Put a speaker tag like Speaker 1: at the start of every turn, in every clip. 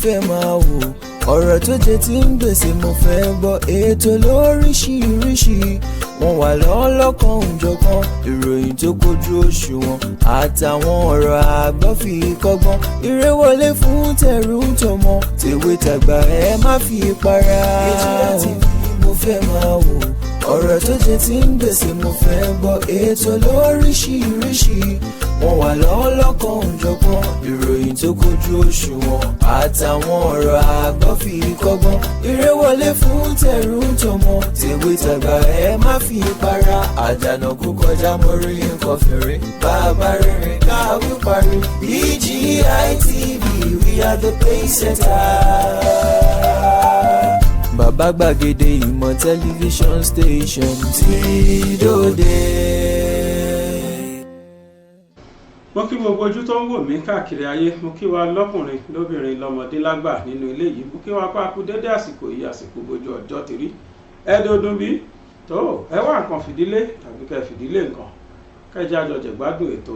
Speaker 1: fẹ́ máa wò ọ̀rọ̀ tó jẹ tí ń gbèsè mo fẹ́ gbọ́ ètò lóríṣiríṣi wọ́n wà lọ́lọ́kan òjọ̀kan ìròyìn tó kojú òṣùwọ̀n àtàwọn ọ̀rọ̀ àgbọ́ fi kọ́gbọ́n eré wọlé fún tẹ̀rù tọmọ tèwe tàgbà ẹ má fi para. Ìtura TV mo fẹ́ máa wò ọ̀rọ̀ tó jẹ tí ń gbèsè mo fẹ́ gbọ́ ètò lóríṣiríṣi wọ́n wà lọ́lọ́kan òjọ̀kan ìròyìn tó kojú òṣùwọ̀n àtàwọn ọ̀rọ̀ àgbọ́ fi kọ́gbọ́n eré wọlé fún tẹ̀rù tọmọ tèwe tàgbà ẹ má fi para àdànà kó kọjá mọ́rí nǹkan fèrè bàbá rere káwí parí BGI TV we are the pace setters. Bàbá gbàgede ìmọ̀ tẹlifíṣọ̀n station tí dòde.
Speaker 2: Mo kí gbogbo ojú tó ń wò mí káàkiri ayé, mo kí wa lọ́kùnrin lóbìnrin lọ́mọdé lágbà nínú ilé yìí, mo kí wa pákú dédé àsìkò yìí àsìkò bójú ọjọ́ ti rí ẹ̀ẹ́dọ́dún bí tó ẹ wá nǹkan fìdílé tàbí kẹ́ fìdílé nǹkan kẹjá jọjẹ gbádùn ètò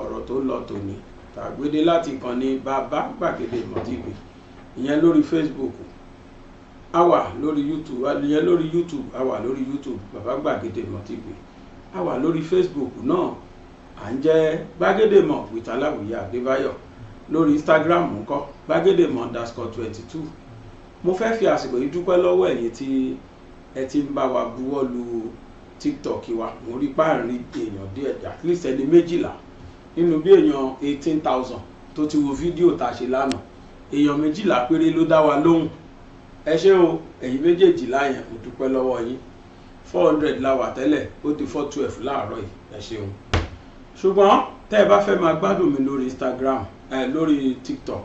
Speaker 2: ọ̀rọ̀ tó lọ tòní tàgbédé láti ìkànnì Bàbá Gbàgede Ìmọ̀ TV ìyẹn lórí Facebook a wà lórí YouTube ìyẹn lórí YouTube a wà lórí YouTube Bàbá Gbàgede Ìmọ̀ TV a wà lórí Facebook náà à ń jẹ́ Gbàgede Ìmọ̀ with Aláwìyé Adébáyọ̀ lórí Instagram ńkọ́ Gbàgede Ìmọ̀ _22. Mo fẹ́ fi àsìkò yìí dúpẹ́ lọ́wọ́ ẹ̀yin tí ẹ ti ń bá wa buwọ́ lu TikTok wa mo rí páàrin èèyàn díẹ̀ at least ẹni 12 nínú bí èèyàn 18,000 tó ti wo fídíò tá a ṣe lánàá èèyàn 12 péré ló dá wa lóhùn ẹ ṣé o ẹ̀yin méjèèjì láyẹn mo dúpẹ́ lọ́wọ́ yín 400 la wà tẹ́lẹ̀ ó di 412 láàárọ̀ yìí ẹ ṣeun ṣùgbọ́n tẹ́ ẹ bá fẹ́ máa gbádùn mi lórí Instagram lórí TikTok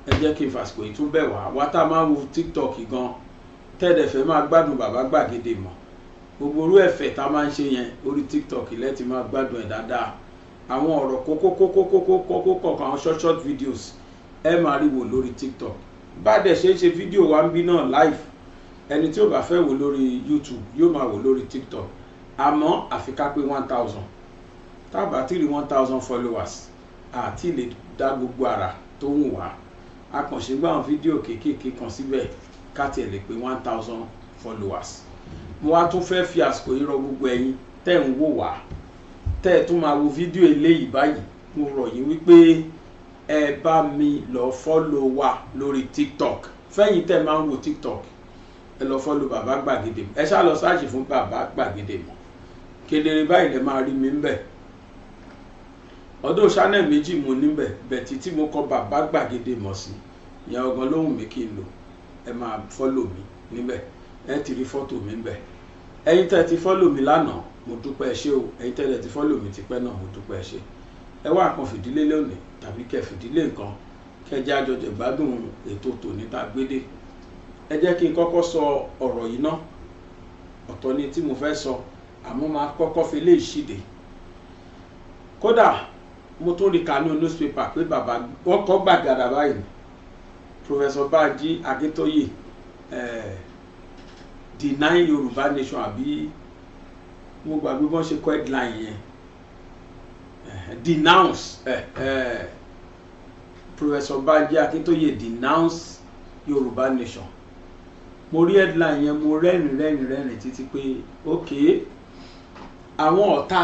Speaker 2: ẹ jẹ́ kí n fàsìkò yìí tún bẹ̀ wá tá a máa wo TikTok gan tẹ́ ẹ dẹ̀ fẹ́ máa gbádùn Bàbá Gbàgede Ìmọ̀ gbogbo orú ẹ̀fẹ̀ tá a máa ń ṣe yẹn orí TikTok lẹ́tì máa gbádùn ẹ̀ dáadáa àwọn ọ̀rọ̀ kókó kọ̀ọ̀kan àwọn short videos ẹ máa rí wò lórí TikTok bá dẹ̀ ṣe fídíò wa ń bí náà live ẹni tí ó bá fẹ́ wò lórí YouTube yóò máa wò lórí TikTok àmọ́ àfi ká pé 1000 tábà tí rí 1000 followers àti lè dá gbogbo àrà tó ń wà á kàn ṣe gbá àwọn fídíò kéékèèké kan síbẹ̀ ká tiẹ̀ lè pé 1000 followers mo wá tún fẹ́ fi àsìkò yìí rọ gbogbo ẹ̀yin tẹ́ ń wò wá tẹ́ ẹ tún máa wo fídíò eléyìí báyìí mo rọ̀ yín wípé ẹ bá mi lọ follow wa lórí TikTok fẹ́yìn tẹ́ máa ń wo TikTok ẹ lọ follow Bàbá Gbàgede Ìmọ̀ ẹ ṣá lọ sáàṣì fún Bàbá Gbàgede Ìmọ̀ kedere báyìí lẹ máa rí mi ń bẹ̀ ọdún channel méjì mo níbẹ̀ bẹ̀tì tí mo kọ Bàbá Gbàgede Ìmọ̀ sí ìyẹn ọgàn lóhùn mi kí n lò ẹ máa follow mi níbẹ̀ ẹ ti rí fọ́tò mi níbẹ̀ ẹ̀yin tẹ́ ti follow mi lánàá mo dúpẹ́ ṣé o ẹ̀yin tẹ́ ti follow mi tipẹ́ náà mo dúpẹ́ ṣé ẹ wá nǹkan fìdílé lónìí tàbí kẹ́ fìdílé nǹkan kẹjẹ àjọjẹ gbádùn ètò tòní tá a gbédè ẹ jẹ́ kí n kọ́kọ́ sọ ọ̀rọ̀ yìí náà ọ̀tọ̀ ni tí mo fẹ́ sọ àmọ́ máa kọ́kọ́ fi lè ṣìdè kódà mo tún rí kà ní newspaper pé bàbá wọn kọ́ gbàgàdà báyìí Professor Banji Akintoye deny Yoruba nation àbí mo gbàgbé bọ́n ṣe kọ́ headline yẹn denounce Professor Banji Akintoye denounce Yoruba nation mo rí headline yẹn mo rẹ́rìn títí pé ok àwọn ọ̀tá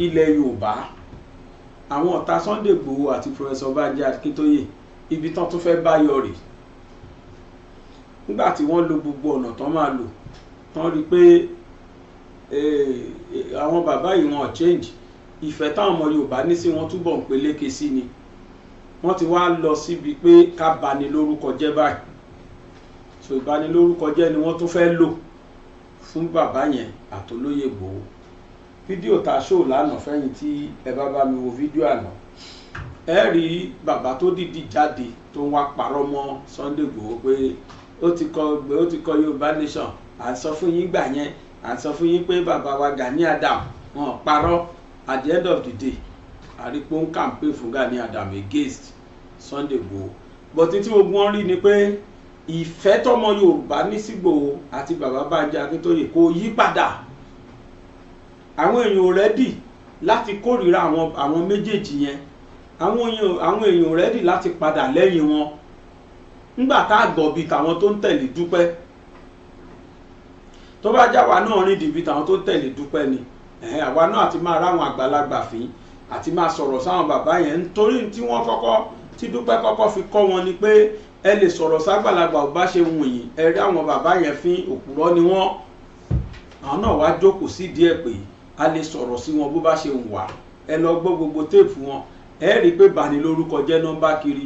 Speaker 2: ilẹ̀ Yorùbá àwọn ọ̀tá Sunday Igboho àti Professor Banji Akintoye ibi tán tún fẹ́ bá yọrí nígbà tí wọ́n lo gbogbo ọ̀nà tán máa lò tán rí pé àwọn bàbá yìí wọn change ìfẹ́ táwọn ọmọ Yorùbá ní sí wọn túbọ̀ ń peléke sí ni wọ́n ti wá lọ síbi pé ká bani lórúkọ jẹ́ báyìí so ìbanilórúkọ jẹ́ ni wọ́n tún fẹ́ lò fún bàbá yẹn àtolóyè Igboho fídíò tá a ṣó lánàá fẹ́yìn tí ẹ bá mi wo fídíò àná ẹ rí bàbá tó dìdí jáde tó ń wá parọ́ mọ́ Sunday Igboho pé ó ti kọ Yorùbá nation à ń sọ fún yín gbà yẹn à ń sọ fún yín pé bàbá wa Gani Adam wọn parọ́ at the end of the day àrípò ń campaign fún Gani Adam against Sunday Igboho but tí gbogbo wọn rí ni pé ìfẹ́ tọmọ Yorùbá ní sí Igboho àti bàbá Banji Akintoye kò yí padà àwọn èèyàn rẹ́dì láti kórìíra àwọn méjèèjì yẹn àwọn èèyàn rẹ́dì láti padà lẹ́yìn wọn nígbà tá a gọ̀ bí tàwọn tó ń tẹ̀lé Dúpẹ́. Tó bá jáwa náà rìn dìbí tàwọn tó ń tẹ̀lé Dúpẹ́ ni àwa náà àti máa ráwọn àgbàlagbà fín àti máa sọ̀rọ̀ sáwọn bàbá yẹn nítorí tí Dúpẹ́ kọ́kọ́ fi kọ́ wọn ni pé ẹ lè sọ̀rọ̀ ságbàlagbà ò bá ṣe wù yín ẹ rí àwọn bàbá yẹn fín òpùrọ́ ni wọ́n. Àwọn náà wá jókòó sí díẹ̀ pé a lè sọ̀rọ̀ sí wọn bó bá ṣe wù wá ẹ lọ gbọ́ gbogbo téèpù wọn ẹ rí i pé bani lórúkọ jẹ́ nọ́mbà kiri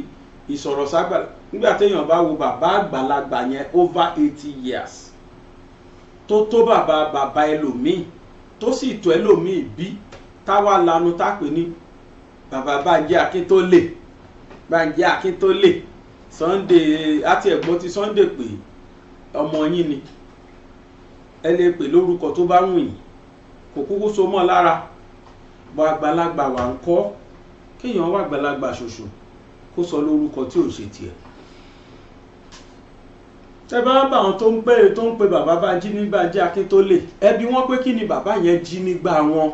Speaker 2: ìsọ̀rọ̀ ságbàlagbà. Nígbà téèyàn bá wo bàbá àgbàlagbà yẹn over 80 years tó bàbá ẹlòmíì tó sì tó ẹlòmíì bí táwa lanu tápè ní bàbá Bánjí Akíntólè Sunday àti ẹ̀gbọ́n ti Sunday pé ọmọ yín ni ẹ lè pè lórúkọ tó bá wù yín kò kúkú so mọ́ lára bọ́ àgbàlagbà wà ń kọ́ kéèyàn wà àgbàlagbà ṣoṣo kó sọ lórúkọ tí ò ṣe tiẹ̀. Ẹ bá bá àwọn tó ń pe bàbá Bánjí ní Bánjí Akíntólè ẹbí wọ́n pé kí ni bàbá yẹn jí nígbà wọn.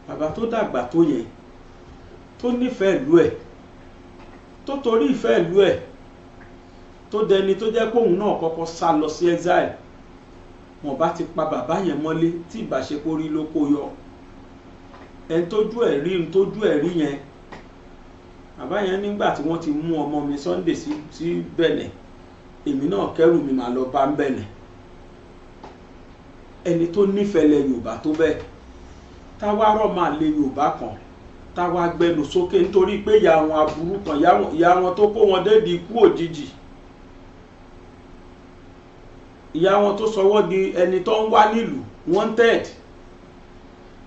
Speaker 2: Bàbá tó dàgbà tó yẹn tó nífẹ̀ẹ́ ìlú ẹ̀ tó torí ìfẹ́ ìlú ẹ̀ tó dẹni tó jẹ́ pé òun náà kọ́kọ́ sá lọ sí exile wọ́n bá ti pa bàbá yẹn mọ́lé tí ìbáṣepọ̀ rí ló kó yọ ẹni tójú ẹ̀ rí yẹn bàbá yẹn nígbà tí wọ́n ti mú ọmọ mi Sunday sí Benin èmi náà kẹ́rù mi máa lọ bá ń Benin. Ẹni tó nífẹ̀ẹ́ lẹ Yorùbá tó bẹ́ẹ̀ táwa rọ̀ máa lé Yorùbá kan táwa gbẹnu sókè nítorí pé ìyá àwọn aburú kan ìyá wọn tó kó wọn dédi ikú òjijì ìyá wọn tó sọwọ́ di ẹni tó ń wá nílùú wanted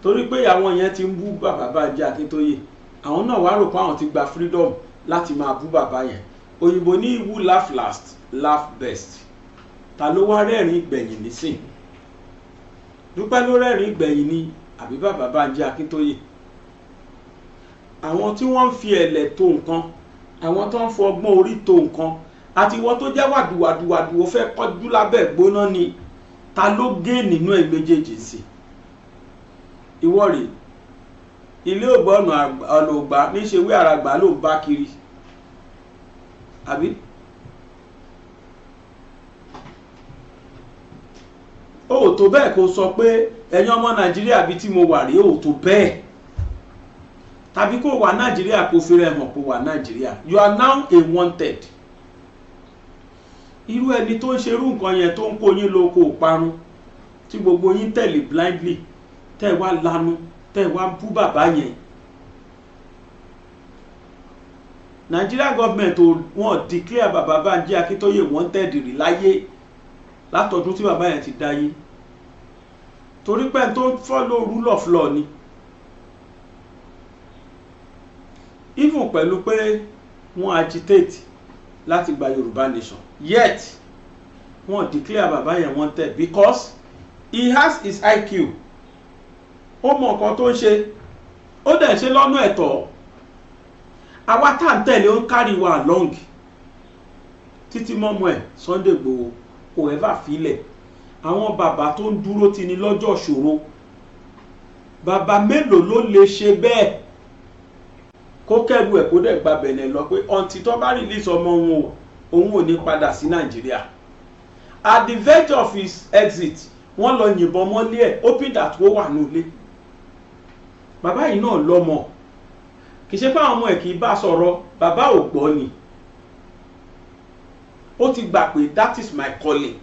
Speaker 2: torí pé ìyá wọn yẹn ti ń bú bàbá Bánjí Akíntóyè àwọn náà wá rò pé àwọn ti gba freedom láti máa bú bàbá yẹn. Òyìnbó ní who laugh last laugh best. Ta ló wá rẹ́rìn ìgbẹ̀yìn nísìn? Dúpẹ́ ló rẹ́rìn ìgbẹ̀yìn ni àbí bàbá Bánjí Akíntóyè? Àwọn tí wọ́n ń fi ẹ̀lẹ̀ tó nǹkan àwọn tó ń fọ ọgbọ́n orí tó nǹkan àti ìwọ tó jẹ́ wàdùwàdùwàdù ó fẹ́ kọjú lábẹ́ gbóná ni ta ló gé nínú ẹ̀ méjèèjì sí? Ìwọ rèé ilé ògbọ́nà ọlọ́gbà níṣe wí àràgbà ló ń bá kiri àbí? Ó tó bẹ́ẹ̀ kó sọ pé ẹ̀yin ọmọ Nàìjíríà bí tí mo wà rí ó tó bẹ́ẹ̀ tàbí kó wà Nàìjíríà kó fi rẹ̀ hàn kó wà Nàìjíríà. You are now a wanted. Irú ẹni tó ń ṣerú nǹkan yẹn tó ń kó yín lóko parun tí gbogbo yín tẹ̀lé blindly tẹ́ wá lanu tẹ́ wá bú bàbá yẹn. Nigeria government wọ́n declare bàbá Bánjí Akíntóyè wanted rí láyé látọdún tí bàbá yẹn ti dáyé torí pé tó follow rule of law ni. Even pẹ̀lú pé wọ́n agitate láti gba Yorùbá nation yet wọ́n declare bàbá yẹn wanted because he has his IQ. Ó mọ nǹkan tó ń ṣe ó dẹ̀ ṣe lọ́nà ẹ̀tọ́. Àwa tá ń tẹ̀lé ó ń carry wa along títí mọ́mọ́ ẹ̀ Sunday Igboho kò ever filẹ̀. Àwọn bàbá tó ń dúró ti ní lọ́jọ́ ṣòro bàbá mélòó ló lè ṣe bẹ́ẹ̀ kó kẹ́rù ẹ̀ kó dẹ̀ gba Benin lọ pé ọ̀ǹtí tó bá release ọmọ òun ò ní padà sí Nàìjíríà. At the verge of his exit wọ́n lọ yìnbọn mọ́lé ẹ̀ hoping that ó wà nílé. Bàbá yìí náà lọ́mọ kì í ṣe pé àwọn ọmọ ẹ̀ kì í bá sọ̀rọ̀ bàbá ò gbọ́ ni. Ó ti gbà pé that is my calling.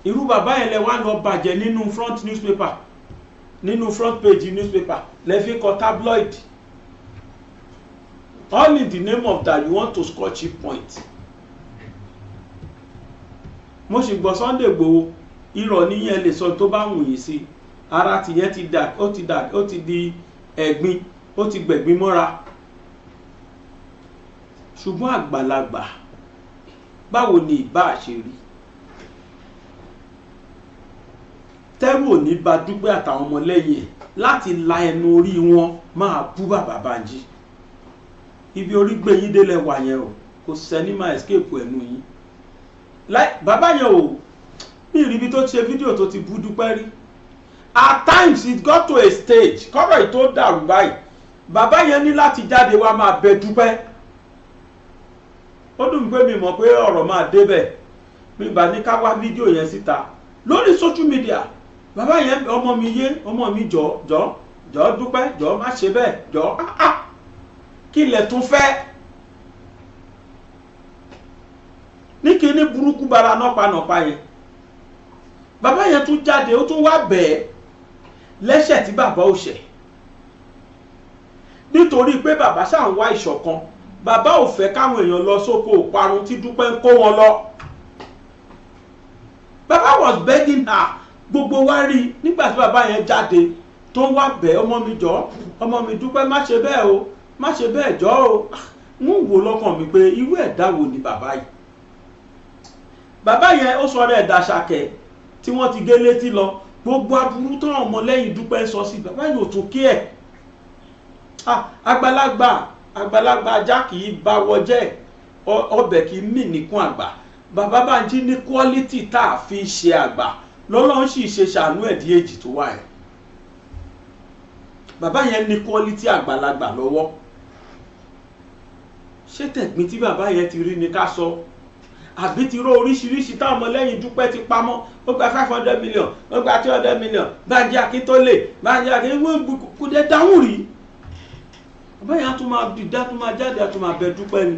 Speaker 2: Irú bàbá yẹn lẹ wá lọ bàjẹ́ nínú front newspaper nínú front page newspaper lẹ́fí kọ tabloid. All in the name of that you want to score cheap point. Mo sì gbọ́ Sunday Igboho irọ́ níyẹn lè sọ tó bá wù yín sí ara tìyẹn ó ti di ẹ̀gbin ó ti gbẹ̀gbin mọ́ra. Ṣùgbọ́n àgbàlagbà báwo ni ìbá ṣe rí? Tẹ́rù ò ní bá Dúpẹ́ àtàwọn ọmọlẹ́yìn ẹ̀ láti la ẹnu orí wọn máa bú bàbá Bánjí. Ibi orí gbé yín délẹ̀ wà yẹn o kò sẹ́ni máa escape ẹnu yín. Bàbá yẹn o ní ìrírí tó ti ṣe fídíò tó ti bú Dúpẹ́ rí. At times it got to a stage kọ́rọ̀ yìí tó dàrú báyìí bàbá yẹn ní láti jáde wá máa bẹ Dúpẹ́. Ó dùn pé mi mọ̀ pé ọ̀rọ̀ máa débẹ̀ mi bá ní ká wá fídíò yẹn síta lórí social media. Bàbá yẹn ọmọ mi yé ọmọ mi jọ Dúpẹ́ jọ má ṣe bẹ́ẹ̀ jọ kí ilẹ̀ tún fẹ́ ní kíní burúkú bara nọ́panọ́pa yẹn. Bàbá yẹn tún jáde ó tún wá bẹ̀ẹ́ lẹ́ṣẹ̀ tí bàbá ò ṣẹ̀ nítorí pé bàbá ṣáà ń wá ìṣọ̀kan. Bàbá ò fẹ́ káwọn èèyàn lọ sóko òparun tí Dúpẹ́ ń kó wọn lọ. Bàbá was begging her, gbogbo wa rí nígbà tí bàbá yẹn jáde tó ń wá bẹ̀ ọmọ mi jọ ọmọ mi Dúpẹ́ má ṣe bẹ́ẹ̀ o má ṣe bẹ́ẹ̀ jọ o. Mo wò lọ́kàn mi pé irú ẹ̀dá wo ni bàbá yìí. Bàbá yẹn ó sọ rẹ̀ dàṣàkẹ́ tí wọ́n ti gé létí lọ gbogbo aburú tó ọmọ lẹ́yìn Dúpẹ́ sọ sí bàbá yìí ò tún kí ẹ̀. Àgbàlagbà ajá kì í bá wọ jẹ́ ọbẹ̀ kì í mì níkún àgbà. Bàbá Bánjí ní quality tá a fi ṣe àgbà lọ́lọ́run sì ṣe ṣàánú ẹ̀dí èjì tó wà ẹ̀. Bàbá yẹn ní quality àgbàlagbà lọ́wọ́. Ṣé tẹ̀gbìn tí bàbá yẹn ti rí ni ká sọ àbí ti ró oríṣiríṣi táwọn ọmọlẹ́yìn Dúpẹ́ ti pamọ́? Ó gba 500 million ó gba 200 million Bánjí Akíntólè Bánjí Akíntólè kò dé dáhùn rí. Bàbá yẹn á tún máa dìde á tún máa jáde á tún máa bẹ Dúpẹ́ ni.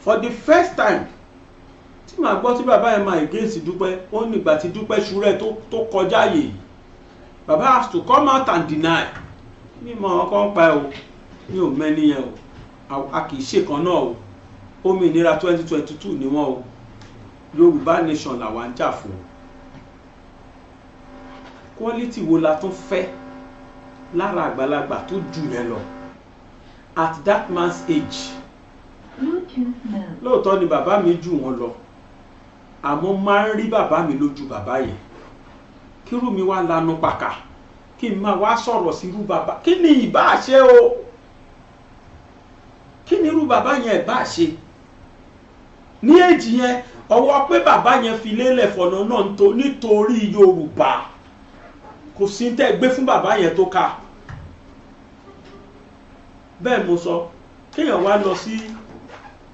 Speaker 2: For the first time tí màá gbọ́ tí bàbá yẹn máa against Dúpẹ́ ó nígbà tí Dúpẹ́ ṣúrẹ́ tó kọjá yìí. Bàbá has to come out and deny. Mi mọ̀ ọkọ̀ ń pa ẹ̀ o mi ò mẹ́ni yẹn o a kì í ṣe kan náà o. Òmìnira 2022 ni wọ́n o. Yorùbá nation làwa ń jà fún. Quality wo la tún fẹ́ lára àgbàlagbà tó jù rẹ̀ lọ at that man's age? Lóòótọ́ ni bàbá mi jù wọ́n lọ àmọ́ máa ń rí bàbá mi lójú bàbá yẹn. Kírú mi wá lanu pàkà kí n máa wá sọ̀rọ̀ sí irú bàbá kí ni ìbá ṣe o? Kí ni irú bàbá yẹn ìbá ṣe? Ní èjì yẹn ọwọ́ pé bàbá yẹn fi lélẹ̀ fọ̀nà náà nítorí Yorùbá kò sí tẹ́ gbé fún bàbá yẹn tó ká. Bẹ́ẹ̀ mo sọ kéèyàn wá lọ sí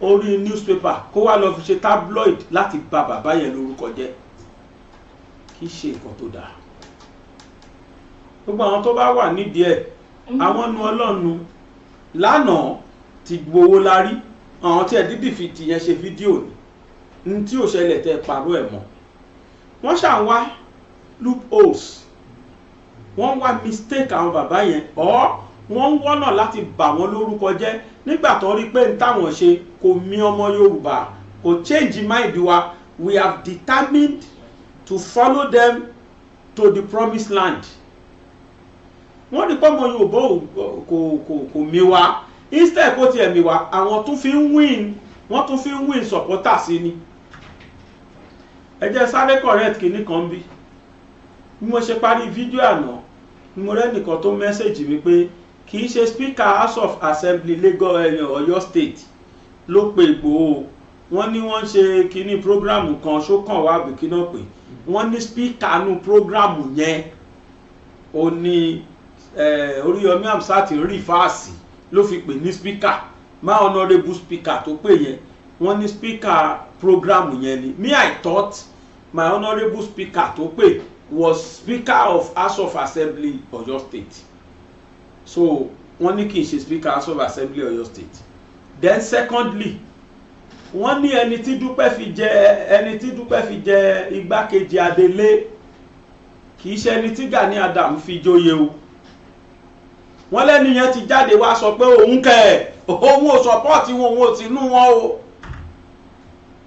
Speaker 2: orí newspaper kó wá lọ fi ṣe tabloid láti bà bàbá yẹn lórúkọ jẹ́ kì í ṣe nǹkan tó dáa. Gbogbo àwọn tó bá wà nídìí ẹ̀ àwọn nu Ọlọ́run lánàá ti Igboho la rí àwọn tí ẹ̀ dídì fi tìyẹn ṣe fídíò ní tí ò ṣẹlẹ̀ tẹ́ pàrọ̀ ẹ̀ mọ́. Wọ́n ṣà ń wá loopholes wọ́n wá mistake àwọn bàbá yẹn wọ́n ń wọ́nà láti bà wọ́n lórúkọ jẹ́ nígbà tó rí pé n táwọn ṣe kò mì ọmọ Yorùbá kò change mind wa. We have determined to follow them to the promised land. Wọ́n rí pé ọmọ Yorùbá kò mì wá instead kó tiẹ̀ mì wá àwọn tún fi ń win wọ́n tún fi ń win supporters sí ni. Ẹ jẹ́ sáré correct kìíní kan bí mo ṣe parí fídíò àná ni mo rẹ́ nìkan tó mẹ́sẹ̀jì mi pé kì í ṣe speaker House of Assembly Lagos Ọ̀yọ́ State ló pe Igboho. Wọ́n ní wọ́n ṣe kíní programu kan ṣókàn wá bí kíná pé wọ́n ní speaker nu programu yẹn ó ní Oríyọmí Hamzat rí fáàsì ló fi pè ní speaker má honourable speaker tó pè yẹn wọ́n ní speaker programu yẹn ni. Me I thought my honourable speaker tó pè was Speaker of House of Assembly Ọ̀yọ́ State. So wọ́n ní kì í ṣe Speaker House of Assembly Ọ̀yọ́ State. Then secondly wọ́n ní ẹni tí Dúpẹ́ fi jẹ igbákejì adelé kì í ṣe ẹni tí Gani Adam fi joyè o. Wọ́n lẹ́ni yẹn ti jáde wá sọ pé òun òun ò support wọn òun ò sínú wọn o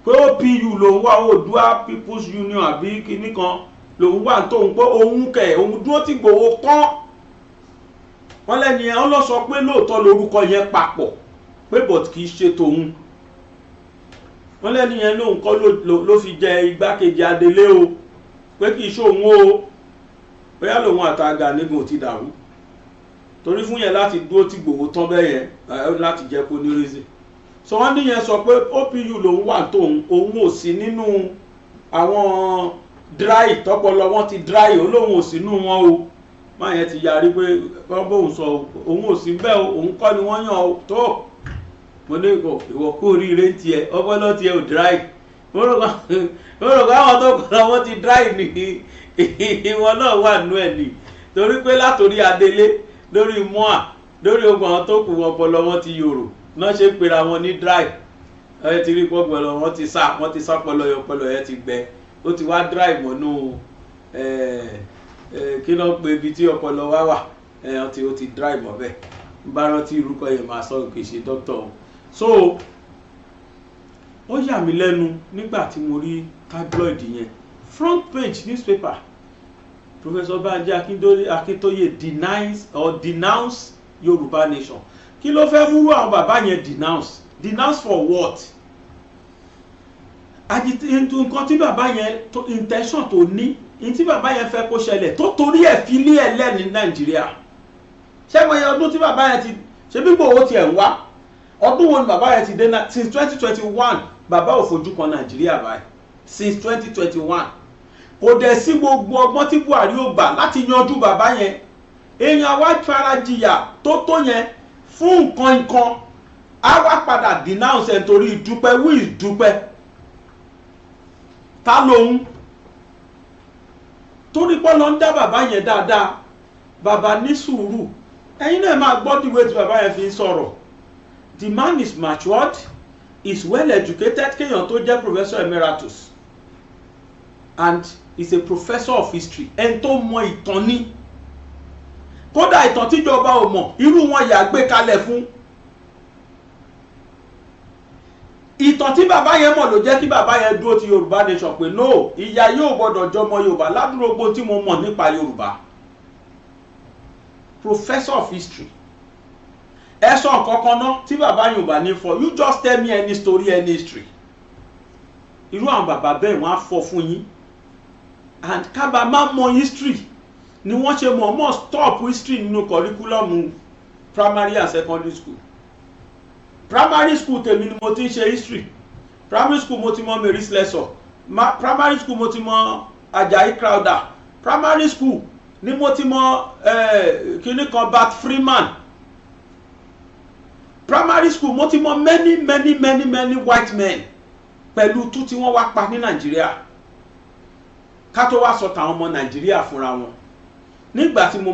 Speaker 2: pé OPU lòun wà Oòduà People's Union àbí kinní kan lòun wà tóun pé òun dúró tí Igboho tán. Wọ́n lẹ́ni yẹn wọ́n lọ sọ pé lóòótọ́ lórúkọ yẹn papọ̀ pé but kì í ṣe tòun. Wọ́n lẹ́ni yẹn lóun kọ́ ló fi jẹ igbákejì adelé o pé kì í ṣe òun o bóyá lòun àtàgà nígun ti dàrú torí fún yẹn láti dúró tí Igboho tán bẹ́ẹ̀ yẹn láti jẹ́ kó ní reason. So wọ́n ní yẹn sọ pé OPU lòun wà tóun òun ò sí nínú àwọn dry tọpọlọ wọn ti dry olóhùn ò sínú wọn o máa yẹn ti yarí pé kọ́ bóun sọ òun ò sí bẹ́ẹ̀ òun kọ́ ni wọ́n yàn tó mo ní ìwọ kú oríire ń tiẹ̀ ọpọlọ tiẹ̀ ò dry mo rò pé àwọn tó kọ́ lọ́wọ́ ti dry ní ìwọ náà wà nú ẹ̀ ní torí pé látòrí adélé lórí mọ́à lórí ogun àwọn tó kù ọpọlọ wọn ti yòrò náà ṣe ń pera wọn ní dry ẹ ti rí pọpọlọ wọn ti sá pọlọ yẹn ti gbẹ ó ti wá dry mọ́nú kí ló ń pe ibi tí ọpọlọ wa wà ó ti dry mọ́ bẹ́ẹ̀ ń bá rántí irúkọ yẹn máa sọ kì í ṣe dókítà o so ó yà mí lẹ́nu nígbà tí mo rí tabloid yẹn front page newspaper Professor Banji Akintoye denounce Yoruba nation kí ló fẹ́ múrú àwọn bàbá yẹn denounce for what nǹkan tí bàbá yẹn intention tó ní tí bàbá yẹn fẹ́ kó ṣẹlẹ̀ tó torí ẹ̀ fi lé ẹ̀ lẹ́ni Nàìjíríà ṣé mo yẹ ọdún tí bàbá yẹn ti ṣe bí Igboho tiẹ̀ ń wá ọdún wo ni bàbá yẹn ti dé náà since 2021 bàbá ò fojú kan Nàìjíríà báyìí since 2021 kò dẹ̀ sí gbogbo ọgbọ́n tí Buhari ò gbà láti yanjú bàbá yẹn èèyàn wá farajìyà tó yẹn fún nǹkan á wá padà denounce ẹ̀ torí Dupe who is Dupe ta lóhun torí pé lọ ń dá bàbá yẹn dáadáa bàbá ní sùúrù ẹ̀yin náà máa gbọ́ dìwé tí bàbá yẹn fi ń sọ̀rọ̀ the man is matured is well educated kéèyàn tó jẹ́ professor emeritus and is a professor of history ẹni tó mọ ìtàn ní kódà ìtàn tíjọba ò mọ̀ irú wọn yà gbé kalẹ̀ fún ìtàn tí bàbá yẹn mọ̀ ló jẹ́ kí bàbá yẹn dúró ti Yorùbá nation pé no ìyá yóò gbọ́dọ̀ jọmọ Yorùbá ládùúgbò gbogbo tí mo mọ̀ nípa Yorùbá professor of history ẹ sọ nǹkan kan náà tí bàbá Yorùbá ní fọ you just tell me any story any history irú àwọn bàbá bẹ́ẹ̀ wọ́n á fọ fún yín and kábà má mọ history ni wọ́n ṣe mọ̀ stop history nínú curriculum primary and secondary school primary school tèmi ni mo ti ń ṣe history primary school mo ti mọ Mary's lesson primary school mo ti mọ Ajayi Crowther primary school ni mo ti mọ kíní kan Bart Freeman primary school mo ti mọ many white men pẹ̀lú tú tí wọ́n wá pa ní Nàìjíríà ká tó wá sọ tàwọn ọmọ Nàìjíríà fúnra wọn nígbà tí mo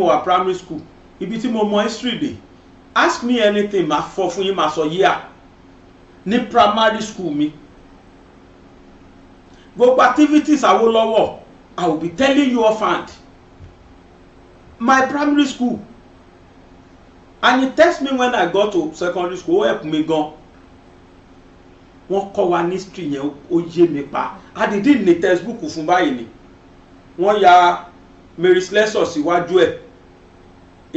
Speaker 2: wà primary school ibi tí mo mọ history dé ask me anything ma fọ fún yín ma sọ yíà ní primary school mi gbogbo activities Awólọ́wọ̀ I will be telling you offhand my primary school and he text me when I got to secondary school ó help me gan wọ́n kọ́ wa ní history yẹn ó yé mi pa adìdí ní textbook fún báyìí ni wọ́n ya Mary's lesson síwájú ẹ̀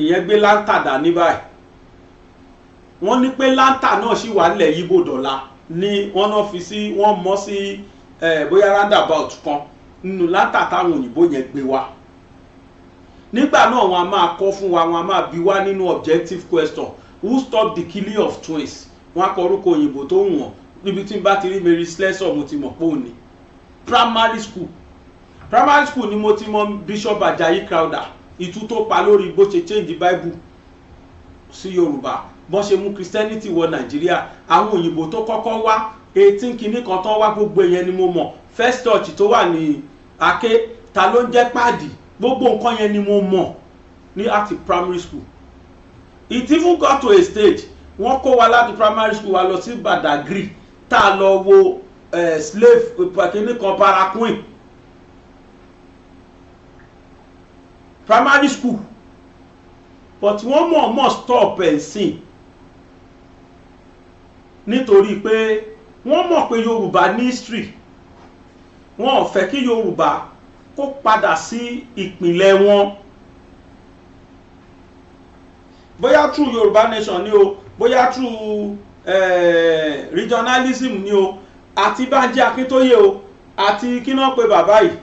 Speaker 2: ìyẹn gbé láńtà dání báyìí wọ́n ní pé láńtà náà sì wà nílẹ̀ yíbò dọ̀la ní wọ́n náà fi sí wọ́n mọ́ sí bóyá roundabout kan nínú láńtà táwọn òyìnbó yẹn gbé wá nígbà náà wọ́n a máa kọ́ fún wa wọ́n a máa bi wá nínú objective question who stopped the killing of twins wọ́n á kọ orúkọ òyìnbó tó wù wọ́n níbi tí n bá ti rí Mary's lesson mo ti mọ̀ pé òní primary school ni mo ti mọ̀ Bishop Ajayi Crowther ìtú tó pa lórí bó ṣe change Bible sí Yorùbá bọ́n ṣe mú Christianity wọ Nàìjíríà àwọn òyìnbó tó kọ́kọ́ wá 18 kìíní kan tán wá gbogbo yẹn ni mo mọ̀ first church tó wà ní Ake ta ló ń jẹ́ Páàdì gbogbo nǹkan yẹn ni mo mọ̀ ní àti primary school it even got to a stage wọ́n kó wa láti primary school wa lọ sí Badagry tá a lọ wo slave kìíní kan Paraquin primary school but wọ́n mọ̀ stop Esin nítorí pé wọ́n mọ̀ pé Yorùbá ní history wọ́n ò fẹ́ kí Yorùbá kó padà sí ìpìlẹ̀ wọn bóyá through Yorùbá nation ni o bóyá through regionalism ni o àti Banji Akintoye o àti kí náà pé bàbá yìí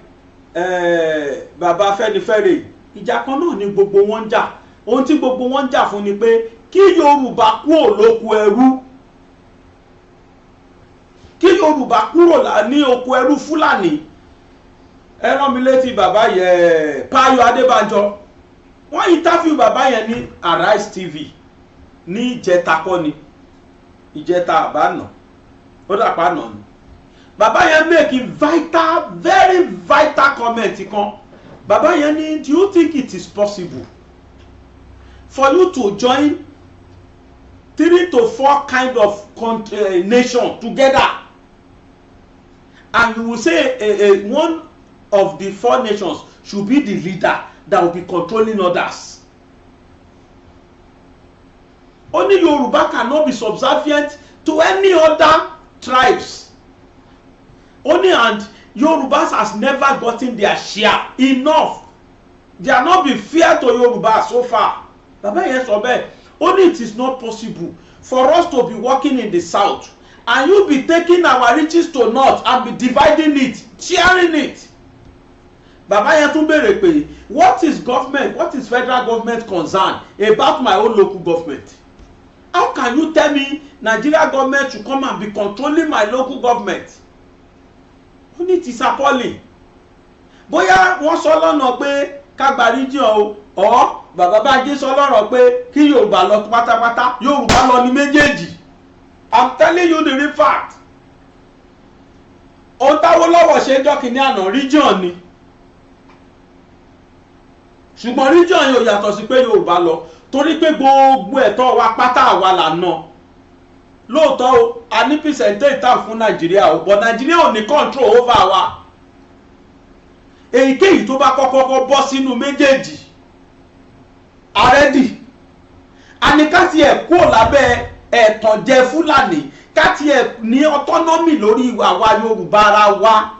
Speaker 2: bàbá Fẹ́nifẹ́re ìjà kan náà ni gbogbo wọn ń jà ohun tí gbogbo wọn ń jà fún ni pé kí Yorùbá kúrò lóko ẹrú kí Yorùbá kúrò ní oko ẹrú Fúlàní ẹ rán mi létí bàbá yẹ Páyọ̀ Adébánjọ wọ́n interview bàbá yẹn ní Arise TV ní ìjẹta kọ́ ni ìjẹta àbánà ó dàpá nà ni bàbá yẹn make vital very vital comment kan bàbá yẹn ní do you think it is possible for you to join 3 to 4 kind of nation together and you will say one of the 4 nations should be the leader that will be controlling others. Only Yoruba cannot be subservient to any other tribes. Only and Yorubas has never gotten their share enough. They are not been fair to Yoruba so far. Baba yẹn sọ bẹ́ẹ̀. Only it is not possible for us to be working in the south and you be taking our riches to north and be dividing it, sharing it. Baba yẹn tún béèrè pé what is federal government concern about my own local government? How can you tell me Nigeria government should come and be controlling my local government? Only it is appalling. Bóyá wọ́n sọ lọ́nà pé ká gba region o bàbá Bánjí sọ lọ́rọ̀ pé kí Yorùbá lọ pátápátá Yorùbá lọ ní méjèèjì. I'm telling you the real fact. Ohun táwọn lọ́wọ́ ṣe ń jọ́kìní àná region ni. Ṣùgbọ́n region yóò yàtọ̀ sí pé Yorùbá lọ torí pé gbogbo ẹ̀tọ́ wa pátá àwa là ná. Lóòótọ́ o a ní percentage tà fún Nàìjíríà o but Nàìjíríà ò ní control over wa. Èyíkéyìí tó bá kọ́kọ́ bọ́ sínú méjèèjì àrẹ́dì àníkàtì ẹ̀ kúrò lábẹ́ ẹ̀tànjẹ Fúlàní káti ẹ̀ ní autonomy lórí àwa Yorùbá ara wa.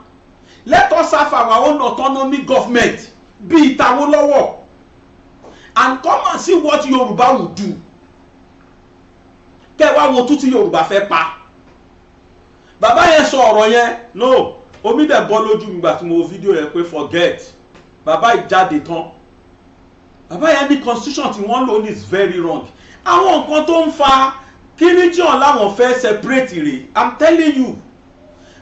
Speaker 2: Let us have our own autonomy government bí ìtàwọn lọ́wọ́ and come and see what Yorùbá will do. Kẹwàá wo tún tí Yorùbá fẹ́ pa. Bàbá yẹn sọ ọ̀rọ̀ yẹn no omi dẹ̀ bọ́ lójú mi gbà tí mo wo fídíò yẹn pé forget bàbá ìjáde tán. Bàbá yẹn ní constitution tí wọ́n lò ní is very wrong. Àwọn nǹkan tó ń fa kí region láwọn fẹ́ separate rè I'm telling you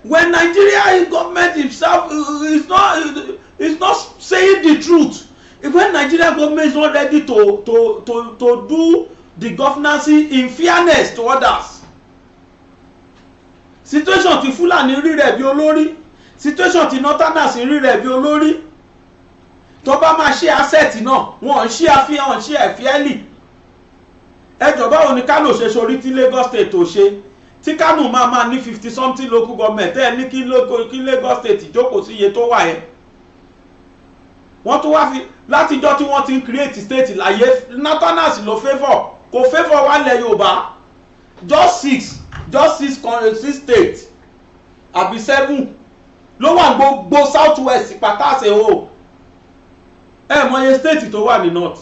Speaker 2: when Nigeria government himself is not saying the truth. When Nigeria government is not ready to do the governance in fairness to others. Situation ti Fulani rí rẹ̀ bí olórí, situation ti Northerners rí rẹ̀ bí olórí. Tó bá máa ṣe asset náà, wọ́n ṣe àfihàn ṣe ẹ̀fíẹ́lì. Ẹjọ́ báwo ni Kano ṣe sorí tí Lagos State ò ṣe? Tí Kano máa ní 50 something local government ní kí Lagos State ìjókòó sí iye tó wà yẹn. Wọ́n tún wá fi látijọ́ tí wọ́n ti ń create state láyé Northerners ló favour kò favour wá lẹ̀ Yorùbá just six states àbí 7 ló wà gbogbo south west pàtàṣe o mọye state tó wà ní north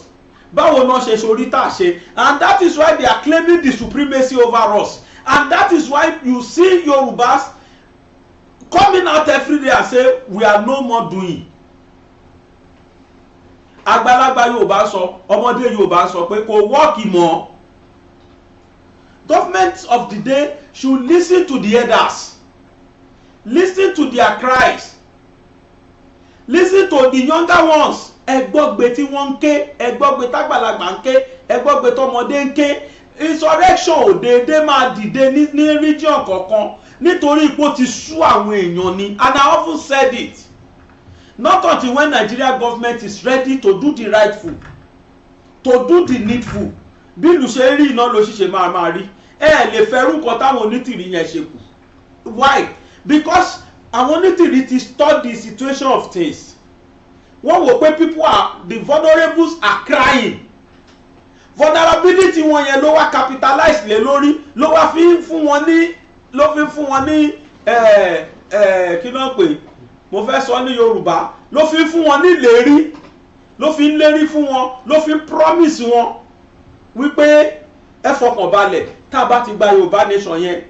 Speaker 2: báwo náà ṣe sorí tà ṣe and that is why they are claiming the supremacy over us and that is why you see Yorubas coming out every day and say we are no more doing. Àgbàlagbà Yorùbá sọ ọmọdé Yorùbá sọ pé kò wọ́ọ̀kì mọ́. Governments of the day should listen to the elders, listen to their cries, listen to the younger ones. Ẹgbọ́gbe tí wọ́n ń ké, ẹgbọ́gbe tágbàlagbà ń ké, ẹgbọ́gbe tọmọdé ń ké. Insurrection ò déédéé máa dìde ní region kọ̀ọ̀kan nítorí ipò ti sú àwọn èèyàn ni and I often said it. Not until when Nigeria government is ready to do the rightful, to do the needful. Bí ìlú ṣe rí iná ló ṣiṣẹ́ máa rí. Lè fẹ́rù nǹkan táwọn onítìrí yẹn ṣe kù. Why? Because àwọn onítìrí ti study the situation of things. Wọ́n wò pé the vulnerables are crying. Vulnerability wọn yẹn ló wá capitalize lé lórí ló wá fi ń fún wọn ní kí ló ń pè mo fẹ́ sọ ní Yorùbá ló fi ń fún wọn ní ìlérí ló fi ń lérí fún wọn ló fi ń promise wọn wípé ẹ fọkàn balẹ̀ tá a bá ti gba Yorùbá nation yẹn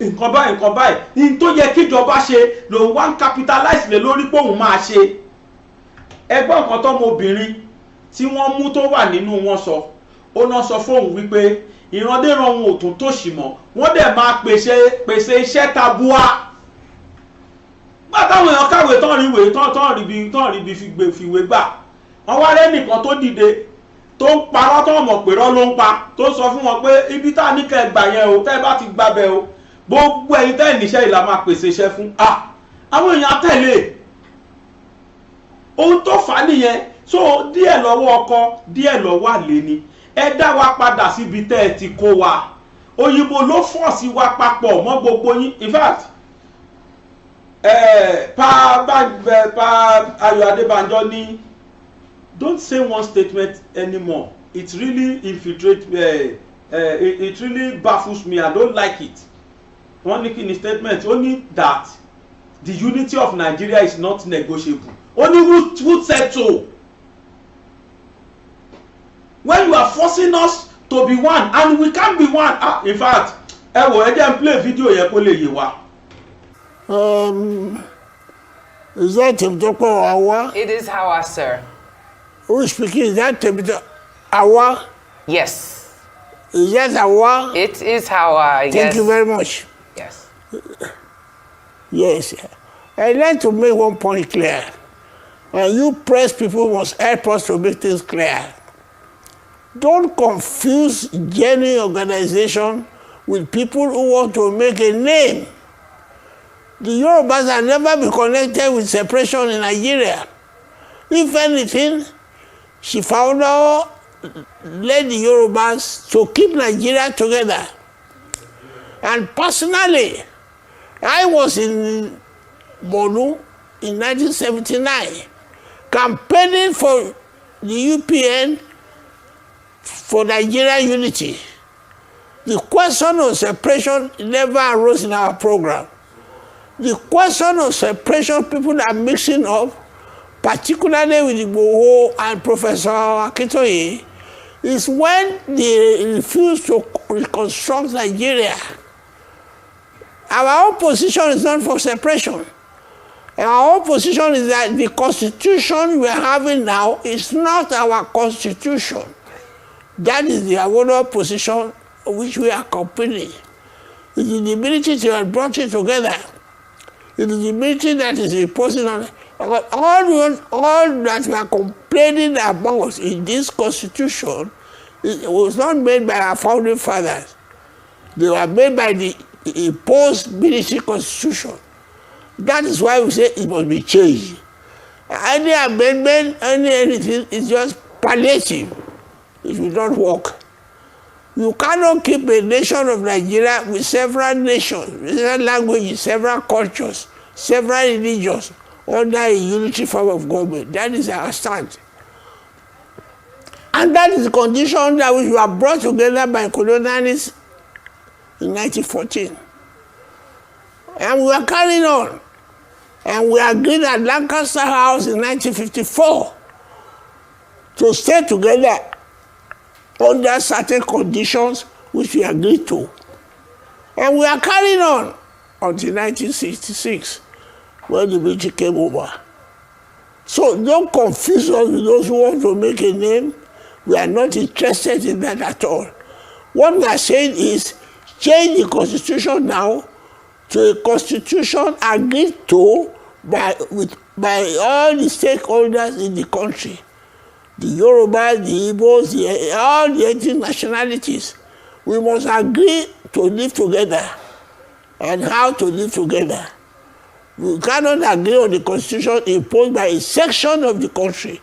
Speaker 2: nǹkan báyìí ní tó yẹ kíjọba ṣe lòun wá ń capitalize lé lórí pé òun máa ṣe. Ẹgbọ́n nǹkan tọ́mọbìnrin tí wọ́n mú tó wà nínú wọn sọ ó náà sọ fóun wípé ìrandéran òun ò tún tòṣì mọ́ wọ́n dẹ̀ máa pèsè iṣẹ́ tabua. Bátáwọn èèyàn káwé tán rí bí fìwé gbà wọ́n wá rẹ́nìkan tó dìde tó ń parọ́ tó mọ̀ pé rọ́ ló ń pa tó sọ fún wọn pé ibi tá a ní kẹ́ gbà yẹn o tẹ́ bá ti gbàbẹ̀ o gbogbo ẹ̀yin tẹ́ níṣẹ́ ìlà máa pèsè iṣẹ́ fún àwọn èèyàn tẹ̀lé ohun tó fà á nìyẹn. So díẹ̀ lọ́wọ́ ọkọ díẹ̀ lọ́wọ́ àlè ni ẹ dá wa padà síbi tẹ́ ẹ ti kó wa òyìnbó ló fọ́ sí wa papọ̀ mọ́ gbogbo yín. In fact pa Ayọ̀ Adébánjọ ní don't say one statement anymore, it really it really baffles me, I don't like it. Wọ́n ní kí ni statement ó ní that the unity of Nigeria is not negotiable. Only who said so? When you are forcing us to be one and we can't be one. In fact ẹ wò ẹ jẹ́ n play video yẹn kó lè yé wa.
Speaker 3: Is that Temitope Awa?
Speaker 4: It is Hawa, sir.
Speaker 3: Who is speaking? Is that Temitope Awa?
Speaker 4: Yes.
Speaker 3: Is that Awa?
Speaker 4: It is Hawa, yes.
Speaker 3: Thank you very much.
Speaker 4: Yes.
Speaker 3: Yes. I'd like to make one point clear. And you press people must help us to make things clear. Don't confuse genuine organization with people who want to make a name. The Yorubas have never been connected with separation in Nigeria. If anything, Shifauno led the Yorubas to keep Nigeria together. And personally, I was in Bonu in 1979, campaigning for the UPN for Nigeria unity. The question of separation never arose in our program. The question of separation people are mixing up, particularly with Igboho and Professor Akintoye, is when they refuse to reconstruct Nigeria. Our own position is not for separation. Our own position is that the constitution we are having now is not our constitution. That is the Awon position which we are accompanying. It is the ability to have brought it together. It is the ability that is imposing on all that we are complaining about in this constitution. It was not made by our founding fathers. They were made by the imposed military constitution. That is why we say it must be changed. Any amendment, anything is just palliative. It will not work. You cannot keep a nation of Nigeria with several nations, several languages, several cultures, several religions under a unity form of government. That is our stand. And that is the condition that we were brought together by colonialists in 1914. And we are carrying on. And we agreed at Lancaster House in 1954 to stay together under certain conditions which we agreed to. And we are carrying on until 1966 when the military came over. So don't confuse us with those who want to make a name. We are not interested in that at all. What we are saying is change the constitution now to a constitution agreed to by all the stakeholders in the country. The Yoruba, the Igbos, all the ethnic nationalities. We must agree to live together and how to live together. We cannot agree on the constitution imposed by a section of the country.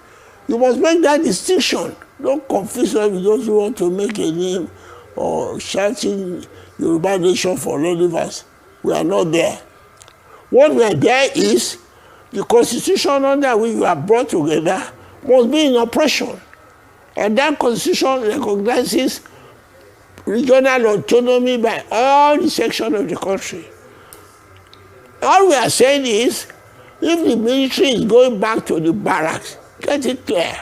Speaker 3: You must make that distinction. Don't confuse us with those who want to make a name or shouting Yoruba nation for relevance. We are not there. What we are there is the constitution under which we are brought together must be in operation. And that constitution recognizes regional autonomy by all the sections of the country. All we are saying is, if the military is going back to the barracks, get it clear.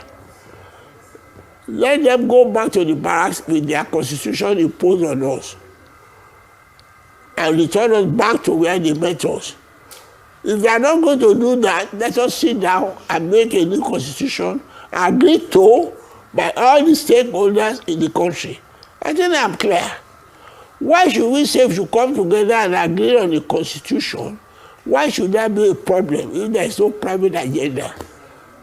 Speaker 3: Let them go back to the barracks with their constitution imposed on us and return us back to where they met us. If they are not going to do that, let us sit down and make a new constitution agreed to by all the stakeholders in the country. I think I'm clear. Why should we say we should come together and agree on the constitution? Why should there be a problem if there is no private agenda?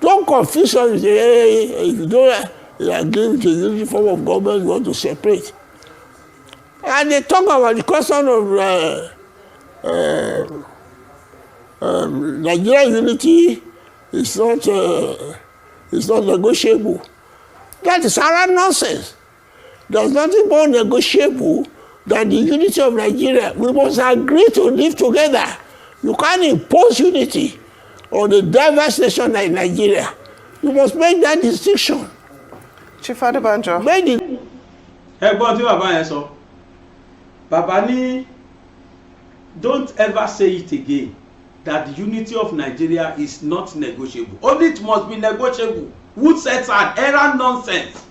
Speaker 3: Don't confuse us with if you don't agree with the unity form of government, you want to separate. And they talk about the question of Nigerian unity is not negotiable. That is utter nonsense. There's nothing more negotiable than the unity of Nigeria. We must agree to live together. You can't impose unity on a diverse nation like Nigeria. You must make that distinction.
Speaker 5: Chief Adebanjo.
Speaker 2: Ẹ̀gbọ́n tí bàbá yẹn sọ, bàbá ní don't ever say it again that the unity of Nigeria is not negotiable. Only it must be negotiable. Who says an error nonsense?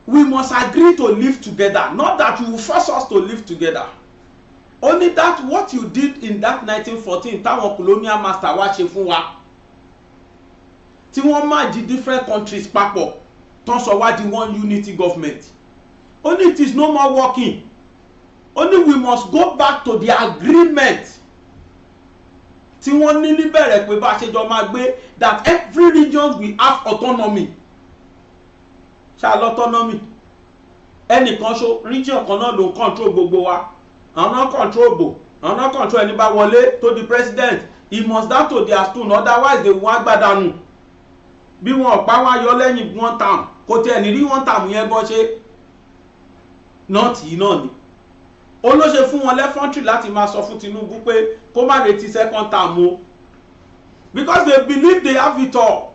Speaker 2: We must agree to live together, not that you will force us to live together. Only that what you did in that 1914 táwọn colonial master wá ṣe fún wa, tí wọ́n merge different countries papọ̀ tán sọ wá di one unity government. Only it is no more working. Only we must go back to the agreement tí wọ́n ní níbẹ̀rẹ̀ pé bá ṣe jọ máa gbé, that every region will have autonomy. Ṣá autonomy ẹnìkan ṣo region kan náà ló ń control gbogbo wa, àwọn náà control bò, àwọn náà control ẹni bá wọlé tó di president. He must down to their stone, otherwise they wọ́n gbàdánù. Bí wọn ọ̀pá wá yọ lẹ́yìn one term, kò tiẹ̀ ní rí one term yẹn bọ́ ṣe nọ́ọ̀tì yìí náà ni. Ó ló ṣe fún wọn lẹ́fọ́ntì láti máa sọ fún Tinubu pé kó má retí second term o, because they believe they have it all.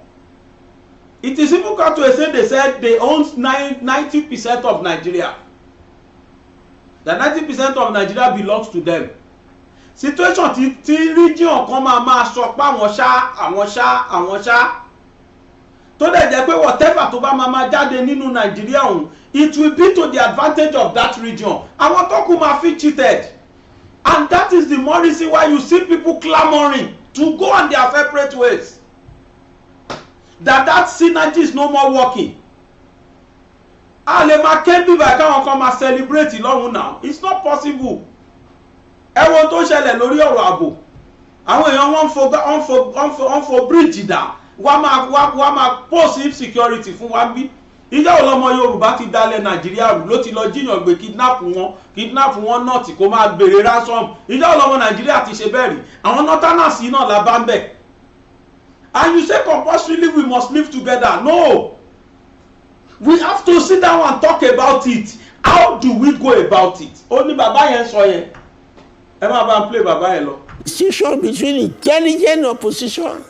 Speaker 2: It is even got to a say they said they own 90% of Nigeria. That 90% of Nigeria belongs to them. Situation tí region kan máa sọ pé àwọn ṣá tó dẹ̀ jẹ́ pé whatever tó bá máa jáde nínú Nigeria ọ̀hún, it will be to the advantage of that region. Àwọn tó kù máa feel cheated, and that is the more reason why you see people clamoring to go on their separate ways. That synergy is no more working. A lè máa ké bíbá káwọn kan máa celebrate lọ́run now. It's not possible. Ẹ wo tó ṣẹlẹ̀ lórí ọ̀rọ̀ ààbò. Àwọn èèyàn wọ́n fo bridge dà. Wọ́n máa post insecurity fún wa bí. Ìjọ́ ọlọ́mọ Yorùbá ti dalẹ̀ Nàìjíríà rú ló ti lọ jíyàn gbé kidnap wọn náà tí kò máa gbèrè ransom. Ìjọ́ ọlọ́mọ Nàìjíríà ti ṣe bẹ́ẹ̀ rí. Àwọn northerners náà la bá ń bẹ̀. And you say compulsorily we must live together. No. We have to sit down and talk about it. How do we go about it? Only bàbá yẹn sọ yẹn. Ẹ máa bá ń play bàbá yẹn lọ.
Speaker 3: Distinction between intelligent opposition.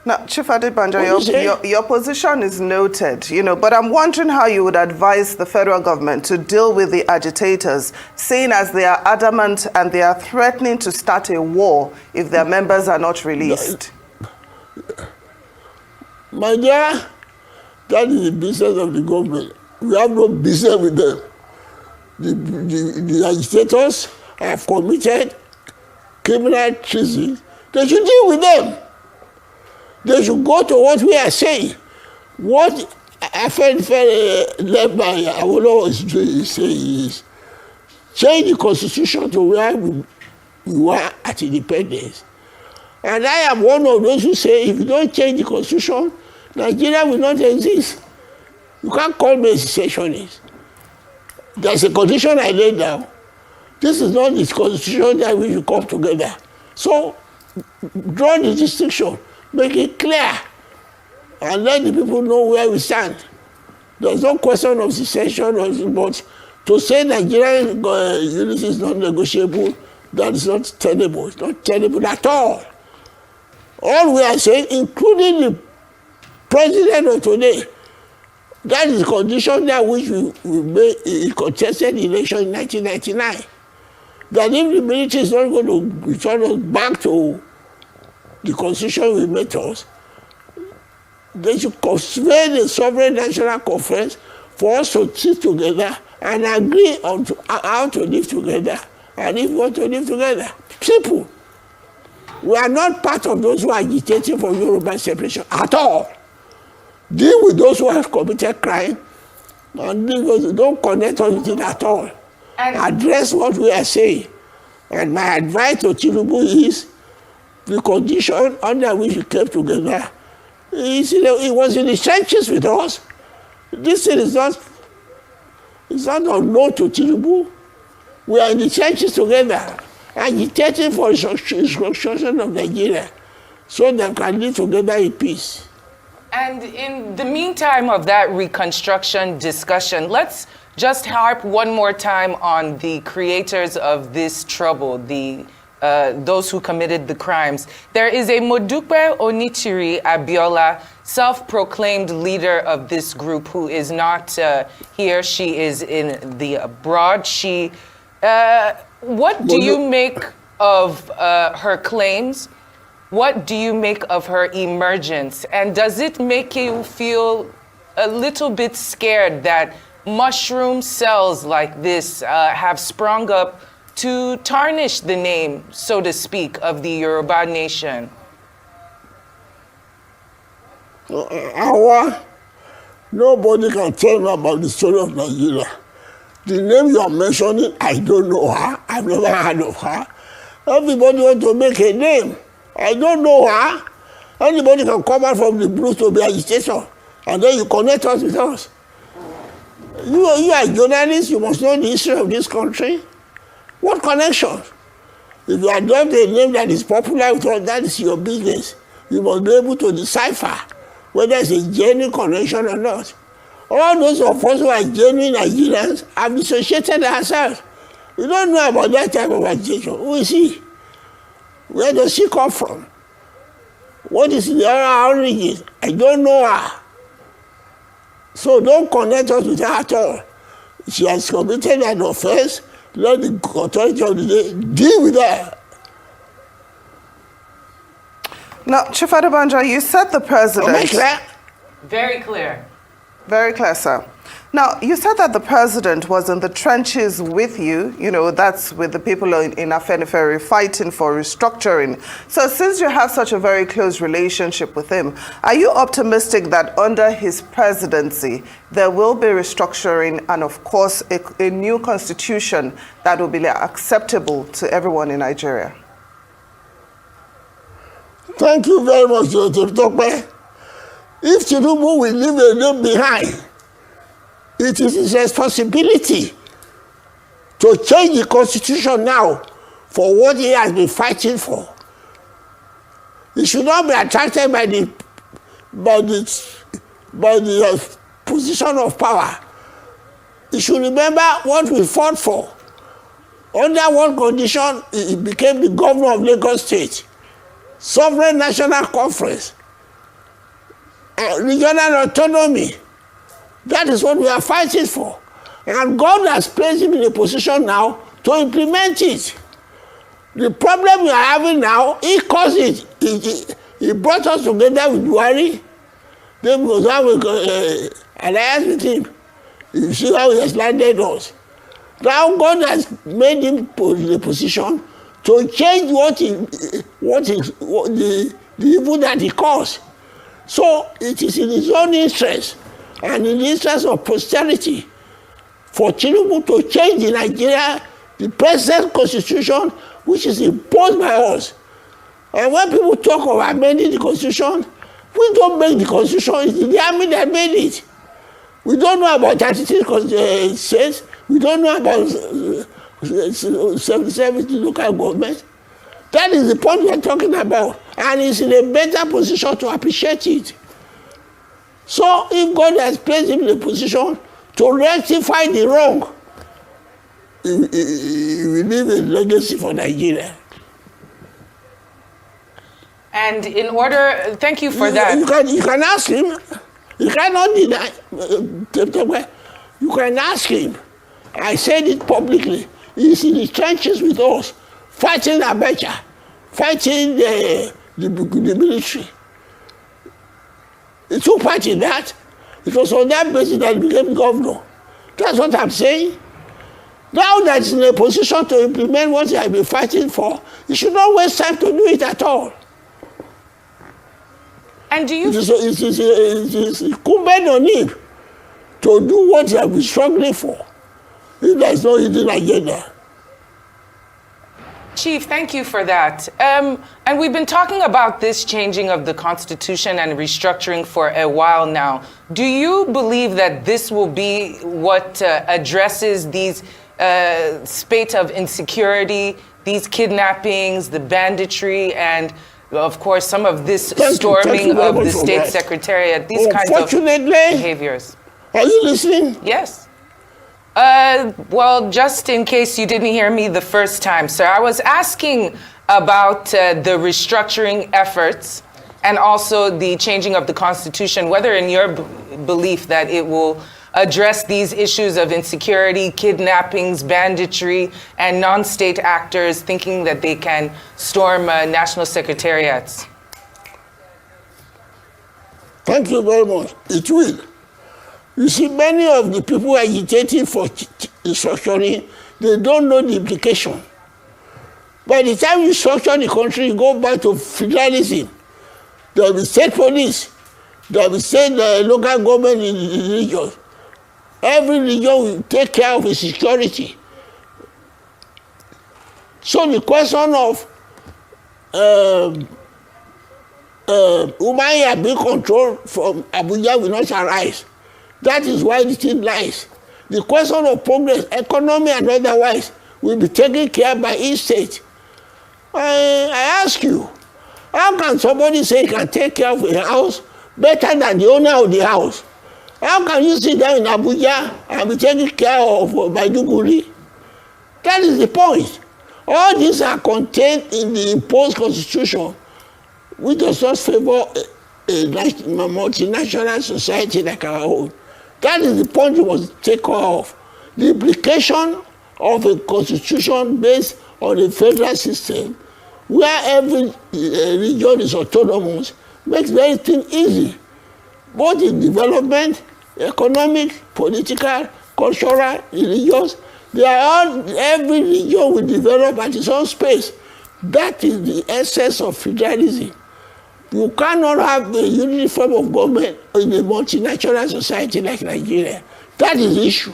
Speaker 5: Now, Chief Adebanjo, your position is noted, but I'm wondering how you would advise the federal government to deal with the agitators, seeing as they are adamant and they are threatening to start a war if their members are not released.
Speaker 3: My dear, that is the business of the government. We have no business with them. The agitators have committed criminal treason. They should deal with them. They should go to what we are saying. What I felt led by Awon is saying is change the constitution to where we were at independence. And I am one of those who say if you don't change the constitution, Nigeria will not exist. You can't call me a secessionist. There's a constitution I laid down. This is not this constitution that we should come together. So draw the distinction. Make it clear and let the people know where we stand. There's no question of secession, but to say Nigerian unity is not negotiable, that is not tenable. It's not tenable at all. All we are saying, including the president of today, that is the condition that which we made in contested election in 1999. That if the military is not going to return us back to the constitution we made us, they should convene a sovereign national conference for us to sit together and agree on how to live together, and if we want to live together. Simple. We are not part of those who are agitating for Yoruba separation at all. Deal with those who have committed crime, and don't connect us with it at all. And address what we are saying. And my advice to Tinubu is, the condition under which we came together. He was in the trenches with us. This thing is not unknown to Tinubu. We are in the trenches together, agitating for restructuring of Nigeria so that we can live together in peace.
Speaker 4: And in the meantime of that reconstruction discussion, let's just harp one more time on the creators of this trouble, those who committed the crimes. There is a Modupe Onidiri Abiola, self-proclaimed leader of this group, who is not here. She is in the abroad. What do you make of her claims? What do you make of her emergence? And does it make you feel a little bit scared that mushroom cells like this have sprung up to tarnish the name, so to speak, of the Yoruba nation?
Speaker 3: Awon, nobody can tell me about the story of Nigeria. The name you are mentioning, I don't know her. I've never heard of her. Everybody wants to make a name. I don't know her. Anybody can come out from the blue to be agitation, and then you connect us with us. You are journalists, you must know the history of this country. What connection? If you adopt a name that is popular with us, that is your business. You must be able to decipher whether it's a genuine connection or not. All those of us who are genuine Nigerians have dissociated ourselves. We don't know about that type of agitation. Who is he? Where does she come from? What is the origin? I don't know her. So don't connect us with her at all. She has committed an offense. Let the authority of the day deal with her.
Speaker 5: Now, Chief Adebanja, you said the president...
Speaker 3: Am I clear?
Speaker 4: Very clear.
Speaker 5: Very clear, sir. Now, you said that the president was in the trenches with you, that's with the people in Afenifere fighting for restructuring. So since you have such a very close relationship with him, are you optimistic that under his presidency, there will be restructuring and, of course, a new constitution that will be acceptable to everyone in Nigeria?
Speaker 3: Thank you very much, Dr. Dupe. If Tinubu will leave a name behind, it is his responsibility to change the constitution now for what he has been fighting for. He should not be attracted by the position of power. He should remember what we fought for. Under one condition, he became the governor of Lagos State, sovereign national conference, regional autonomy. That is what we are fighting for. And God has placed him in a position now to implement it. The problem we are having now, he caused it. He brought us together with Bori. Then we have an alliance with him. You see how he has landed us. Now God has made him in a position to change the evil that he caused. So it is in his own interest and in the interest of posterity for Tinubu to change in Nigeria the present constitution which is imposed by us. And when people talk of amending the constitution, we don't make the constitution, it's the army that made it. We don't know about 36 states, we don't know about 77 local governments. That is the point we are talking about. And he's in a better position to appreciate it. So if God has placed him in a position to rectify the wrong, he will leave a legacy for Nigeria.
Speaker 4: And in order, thank you for that.
Speaker 3: You can ask him. You cannot deny. You can ask him. I said it publicly. He's in the trenches with us, fighting Abacha, fighting the military. He took part in that. It was on that basis that he became governor. That's what I'm saying. Now that he's in a position to implement what he has been fighting for, he should not waste time to do it at all.
Speaker 4: And do you...
Speaker 3: It is incumbent on him to do what he has been struggling for. If there is no hidden agenda.
Speaker 4: Chief, thank you for that. And we've been talking about this changing of the Constitution and restructuring for a while now. Do you believe that this will be what addresses these spate of insecurity, these kidnappings, the banditry, and of course some of this storming of the state secretariat, these kinds of behaviors?
Speaker 3: Are you listening?
Speaker 4: Yes. Well, just in case you didn't hear me the first time, sir, I was asking about the restructuring efforts and also the changing of the Constitution, whether in your belief that it will address these issues of insecurity, kidnappings, banditry, and non-state actors thinking that they can storm national secretariats.
Speaker 3: Thank you very much. It will. You see, many of the people agitating for restructuring, they don't know the implication. By the time you structure the country, you go back to federalism. There will be state police. There will be state local government in the region. Every region will take care of its security. So the question of Umaya being controlled from Abuja will not arise. That is why the thing lies. The question of progress, economy and otherwise, will be taken care by each state. I ask you, how can somebody say he can take care of a house better than the owner of the house? How can you sit down in Abuja and be taken care of by Maiduguri? That is the point. All these are contained in the imposed constitution, which does not favor a multinational society like our own. That is the point we must take off. The implication of a constitution based on a federal system where every region is autonomous makes everything easy, both in development, economic, political, cultural, religious. They are all, every region will develop at its own space. That is the essence of federalism. You cannot have a unity form of government in a multinational society like Nigeria. That is the issue.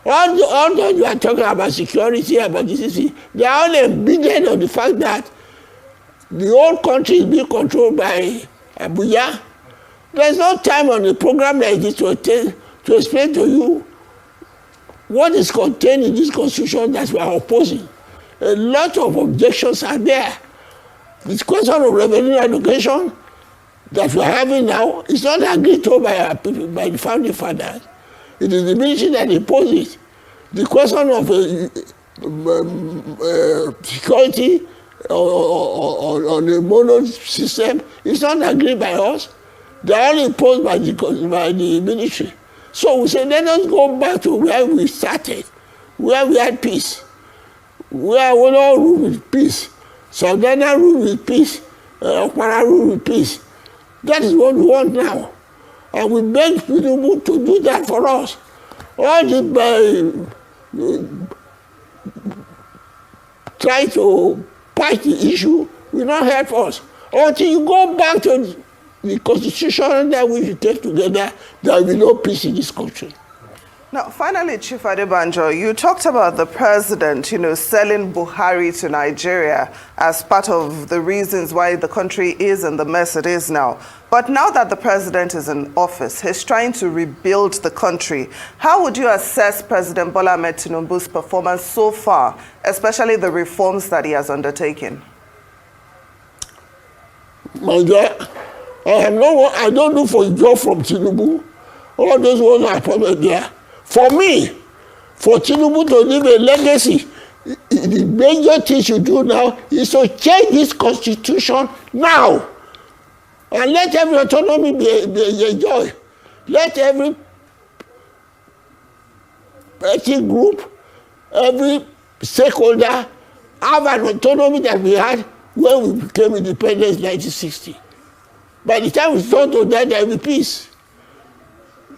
Speaker 3: Although you are talking about security, about this, they are all embedded on the fact that the whole country is being controlled by Abuja. There's no time on a program like this to explain to you what is contained in this constitution that we are opposing. A lot of objections are there. This question of revenue allocation that we are having now is not agreed to by our people, by the founding fathers. It is the military that imposes it. The question of security on a mono system is not agreed by us. They are all imposed by the military. So we say, let us go back to where we started, where we had peace, where we all rule with peace. Southern rule with peace, Okpara rule with peace. That is what we want now. And we beg people to do that for us. All the try to patch the issue will not help us. Until you go back to the constitution that we should take together, there will be no peace in this country.
Speaker 5: Now, finally, Chief Adebanjo, you talked about the president, selling Buhari to Nigeria as part of the reasons why the country is in the mess it is now. But now that the president is in office, he's trying to rebuild the country. How would you assess President Bola Ahmed Tinubu's performance so far, especially the reforms that he has undertaken?
Speaker 3: My dear, I don't look for a job from Tinubu. All those ones are probably there. For me, for Tinubu to leave a legacy, the major thing you do now is to change this constitution now. And let every autonomy be enjoyed. Let every ethnic group, every stakeholder have an autonomy that we had when we became independent in 1960. By the time we start to that, there will be peace.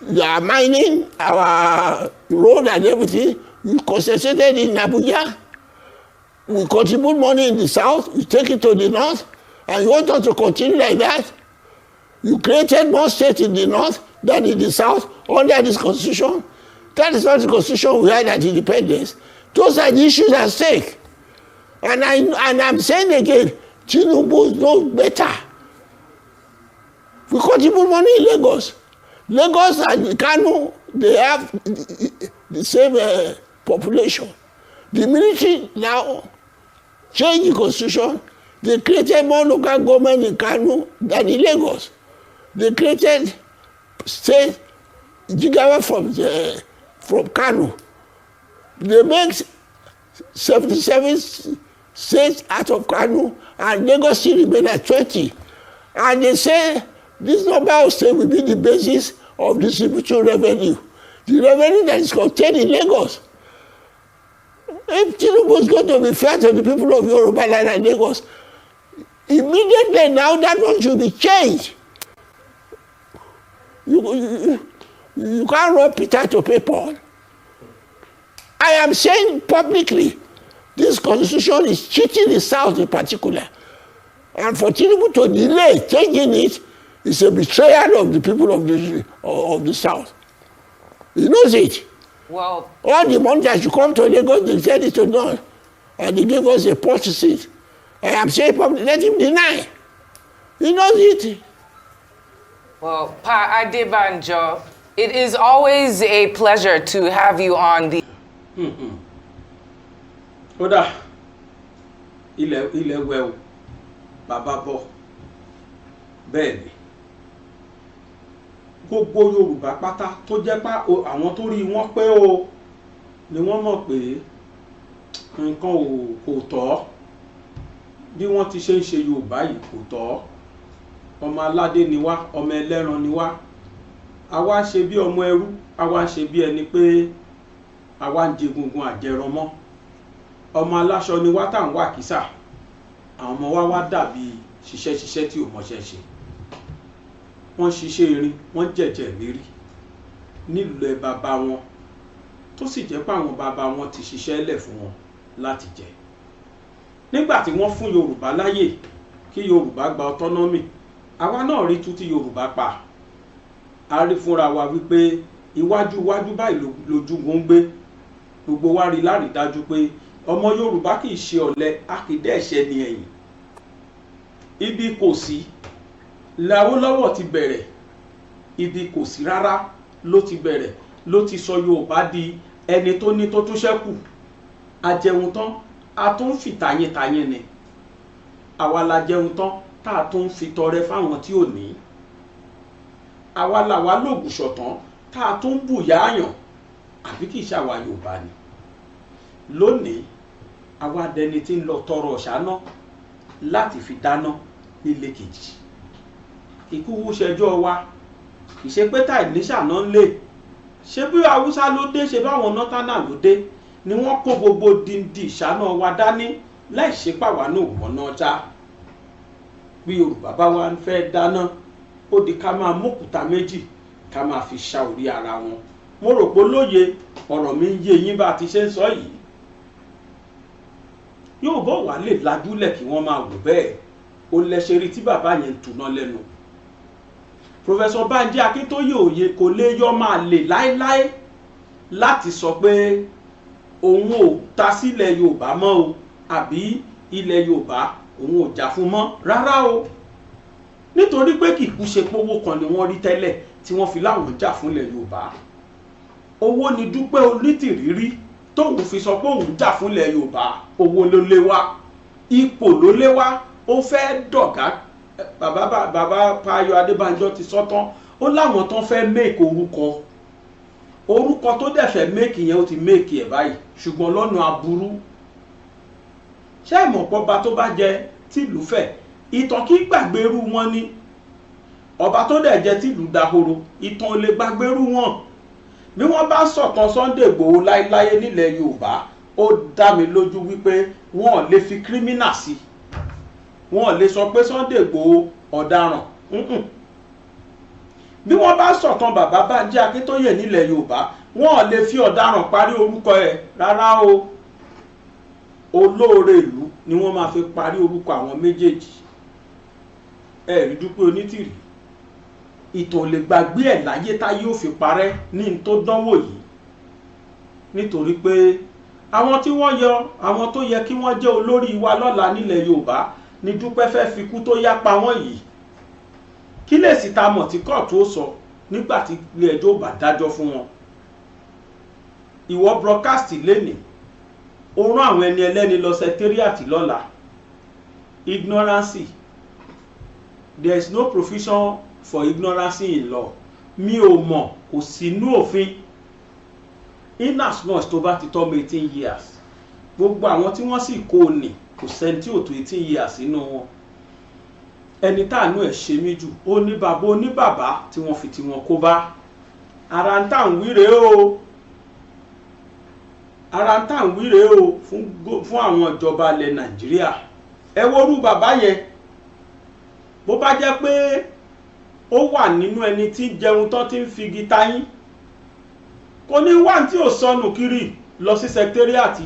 Speaker 3: They are mining our road and everything. We concentrated in Abuja. We contribute money in the south. We take it to the north. And you want us to continue like that? You created more states in the north than in the south under this constitution. That is not the constitution we had at independence. Those are the issues at stake. And I'm saying again, Tinubu knows better. Because he put money in Lagos. Lagos and Kano, they have the same population. The military now changed the constitution. They created more local government in Kano than in Lagos. They created state gigawatt from Kano. They make 77 states out of Kano, and Lagos still remain at 20. And they say this number of states will be the basis of distribution revenue. The revenue that is contained in Lagos. If Tinubu is going to be fair to the people of Yoruba land and Lagos, immediately now that one should be changed. You can't run Peter to pay Paul. I am saying publicly, this constitution is cheating the South in particular. And for Tinubu to delay changing it is a betrayal of the people of the South. He knows it.
Speaker 4: Well,
Speaker 3: all the money that should come to Lagos, they said it to none. And they gave us a port seat. I am saying publicly, let him deny. He knows it.
Speaker 4: Well, Pa Adebanjo, it is always a pleasure to have you on the...
Speaker 2: Kódà ilẹ̀ wẹ̀wù bàbá bọ̀ bẹ́ẹ̀ ni gbogbo Yorùbá pátá tó jẹ́ pá àwọn tó rí wọn pé o ni wọ́n mọ̀ pé nǹkan kò tọ́ bí wọ́n ti ṣe ń ṣe Yorùbá yìí kò tọ́ ọmọ aládé ni wá ọmọ ẹlẹ́ran ni wá àwa ṣe bí ọmọ ẹrú àwa ṣe bí ẹni pé àwa ń jẹgungun àjẹranmọ́ ọmọ aláṣọ ni wá tá ń wà kísà àwọn ọmọ wa wá dàbí ṣiṣẹ́ tí ò mọṣẹ́ ṣe wọ́n ṣiṣẹ́ irin wọ́n jẹ̀jẹ̀ lérí nílùú ẹ̀ bàbá wọn tó sì jẹ́ pé àwọn bàbá wọn ti ṣiṣẹ́ lẹ̀ fún wọn láti jẹ nígbà tí wọ́n fún Yorùbá láyè kí Yorùbá gba autonomy àwa náà rí tú tí Yorùbá pa a rí fúnra wa wípé iwájú báyìí lójúgun ń gbé gbogbo wa rí lárídájú pé ọmọ Yorùbá kì í ṣe ọ̀lẹ a kì í dẹ̀ ṣe ní ẹ̀yìn ibi kò sí Awólọ́wọ̀ ti bẹ̀rẹ̀ ibi kò sí rárá ló ti bẹ̀rẹ̀ ló ti sọ Yorùbá di ẹni tó ní tó tún ṣẹ́kù ajẹun tán a tún fi tàyẹ̀tàyẹ̀ ni àwa la jẹun tán tá a tún fi tọrẹ fáwọn tí ò ní àwa làwa lògùn ṣọ̀tán tá a tún bùyà àyàn àbí kì í ṣàwa Yorùbá ni lónìí àwa dẹni tí ń lọ tọrọ ṣáná láti fi dáná nílé kejì ikú ṣẹjọ́ wa ìṣe pé táì ní ṣàná ń lè ṣe bí Haúsá ló dé ṣe báwọn nọ́tánà ló dé ni wọ́n kó gbogbo dìndì ìṣáná wa dání láì ṣe pàwá náà mọ́ná já bí Yorùbá bá wá ń fẹ́ dáná ó di ká máa mókúta méjì ká máa fi ṣá orí ara wọn mo rò pé lóye ọ̀rọ̀ mi ń yé yín bá ti ṣe ń sọ yìí Yorùbá wà lè lajúlẹ̀ kí wọ́n máa wò bẹ́ẹ̀ ó lẹ́ṣẹ̀ rí tí bàbá yẹn ń tuná lẹ́nu Professor Banji Akíntóyè òye kò lè yọ máa lè láéláé láti sọ pé òun ò ta sílẹ̀ Yorùbá mọ́ o àbí ilẹ̀ Yorùbá òun ò jà fún mọ́ rárá o nítorí pé kìkú ṣe pówó kan ni wọ́n rí tẹ́lẹ̀ tí wọ́n fi láwọn jà fúnlẹ̀ Yorùbá owó ni Dúpẹ́ Onítìrí rí tóun fi sọ pé òun jà fúnlẹ̀ Yorùbá owó ló lé wá ipò ló lé wá ó fẹ́ dọ̀gá bàbá Payọ̀ Adébánjọ ti sọ tán ó láwọn tán fẹ́ make orúkọ tó dẹ̀ fẹ́ make yẹn ó ti make ẹ̀ báyìí ṣùgbọ́n lọ́nà aburú ṣé ìmọ̀pọ̀ba tó bá jẹ tìlú fẹ̀ ìtàn kí gbàgbérú wọn ni ọba tó dẹ̀ jẹ tìlú dahoro ìtàn ò lè gbàgbérú wọn bí wọ́n bá sọ̀tàn Sunday Igboho láéláé nílẹ̀ Yorùbá ó dá mi lójú wípé wọn ò lè fi kírímínà sí wọn ò lè sọ pé Sunday Igboho ọ̀daràn bí wọ́n bá sọ̀tàn bàbá Bánjí Akíntóyè nílẹ̀ Yorùbá wọn ò lè fi ọ̀daràn parí orúkọ ẹ̀ rárá o olóore ìlú ni wọ́n máa fi parí orúkọ àwọn méjèèjì ẹ̀rí Dúpẹ́ Onítìrí ìtàn lè gbàgbé ẹ̀ láyé táyé ò fi parẹ́ ní n tó dánwò yìí nítorí pé àwọn tí wọ́n yọ àwọn tó yẹ kí wọ́n jẹ́ olórí wa lọ́la nílẹ̀ Yorùbá ní Dúpẹ́ fẹ́ fi kú tó yá pa wọ́n yìí. Kí lè sì ta mọ̀ tí kóòtù ó sọ nígbà tí ilé ẹjọ́ bá dájọ́ fún wọn. Ìwọ broadcast lénìí ó rán àwọn ẹni ẹlẹ́ni lọ secretariat lọ́la. Ignorance, there is no provision for ignorance in law. Mi ò mọ̀ kò sínú òfin. In as much tó bá ti tọ́ 18 years gbogbo àwọn tí wọ́n sì kó ní kò sẹ́ni tí ò tó 18 years nínú wọn. Ẹni táànú ẹ̀ ṣe mí jù ó ní bàbá oníbàbá tí wọ́n fi tí wọn kó bá. Ara ń tà ń wíre o, ara ń tà ń wíre o fún àwọn ìjọba ilẹ̀ Nàìjíríà. Ẹ worú bàbá yẹn bó bá jẹ́ pé ó wà nínú ẹni tí jẹun tán tí ń fi gita yín kò ní wà tí ò sọnù kiri lọ sí secretariat.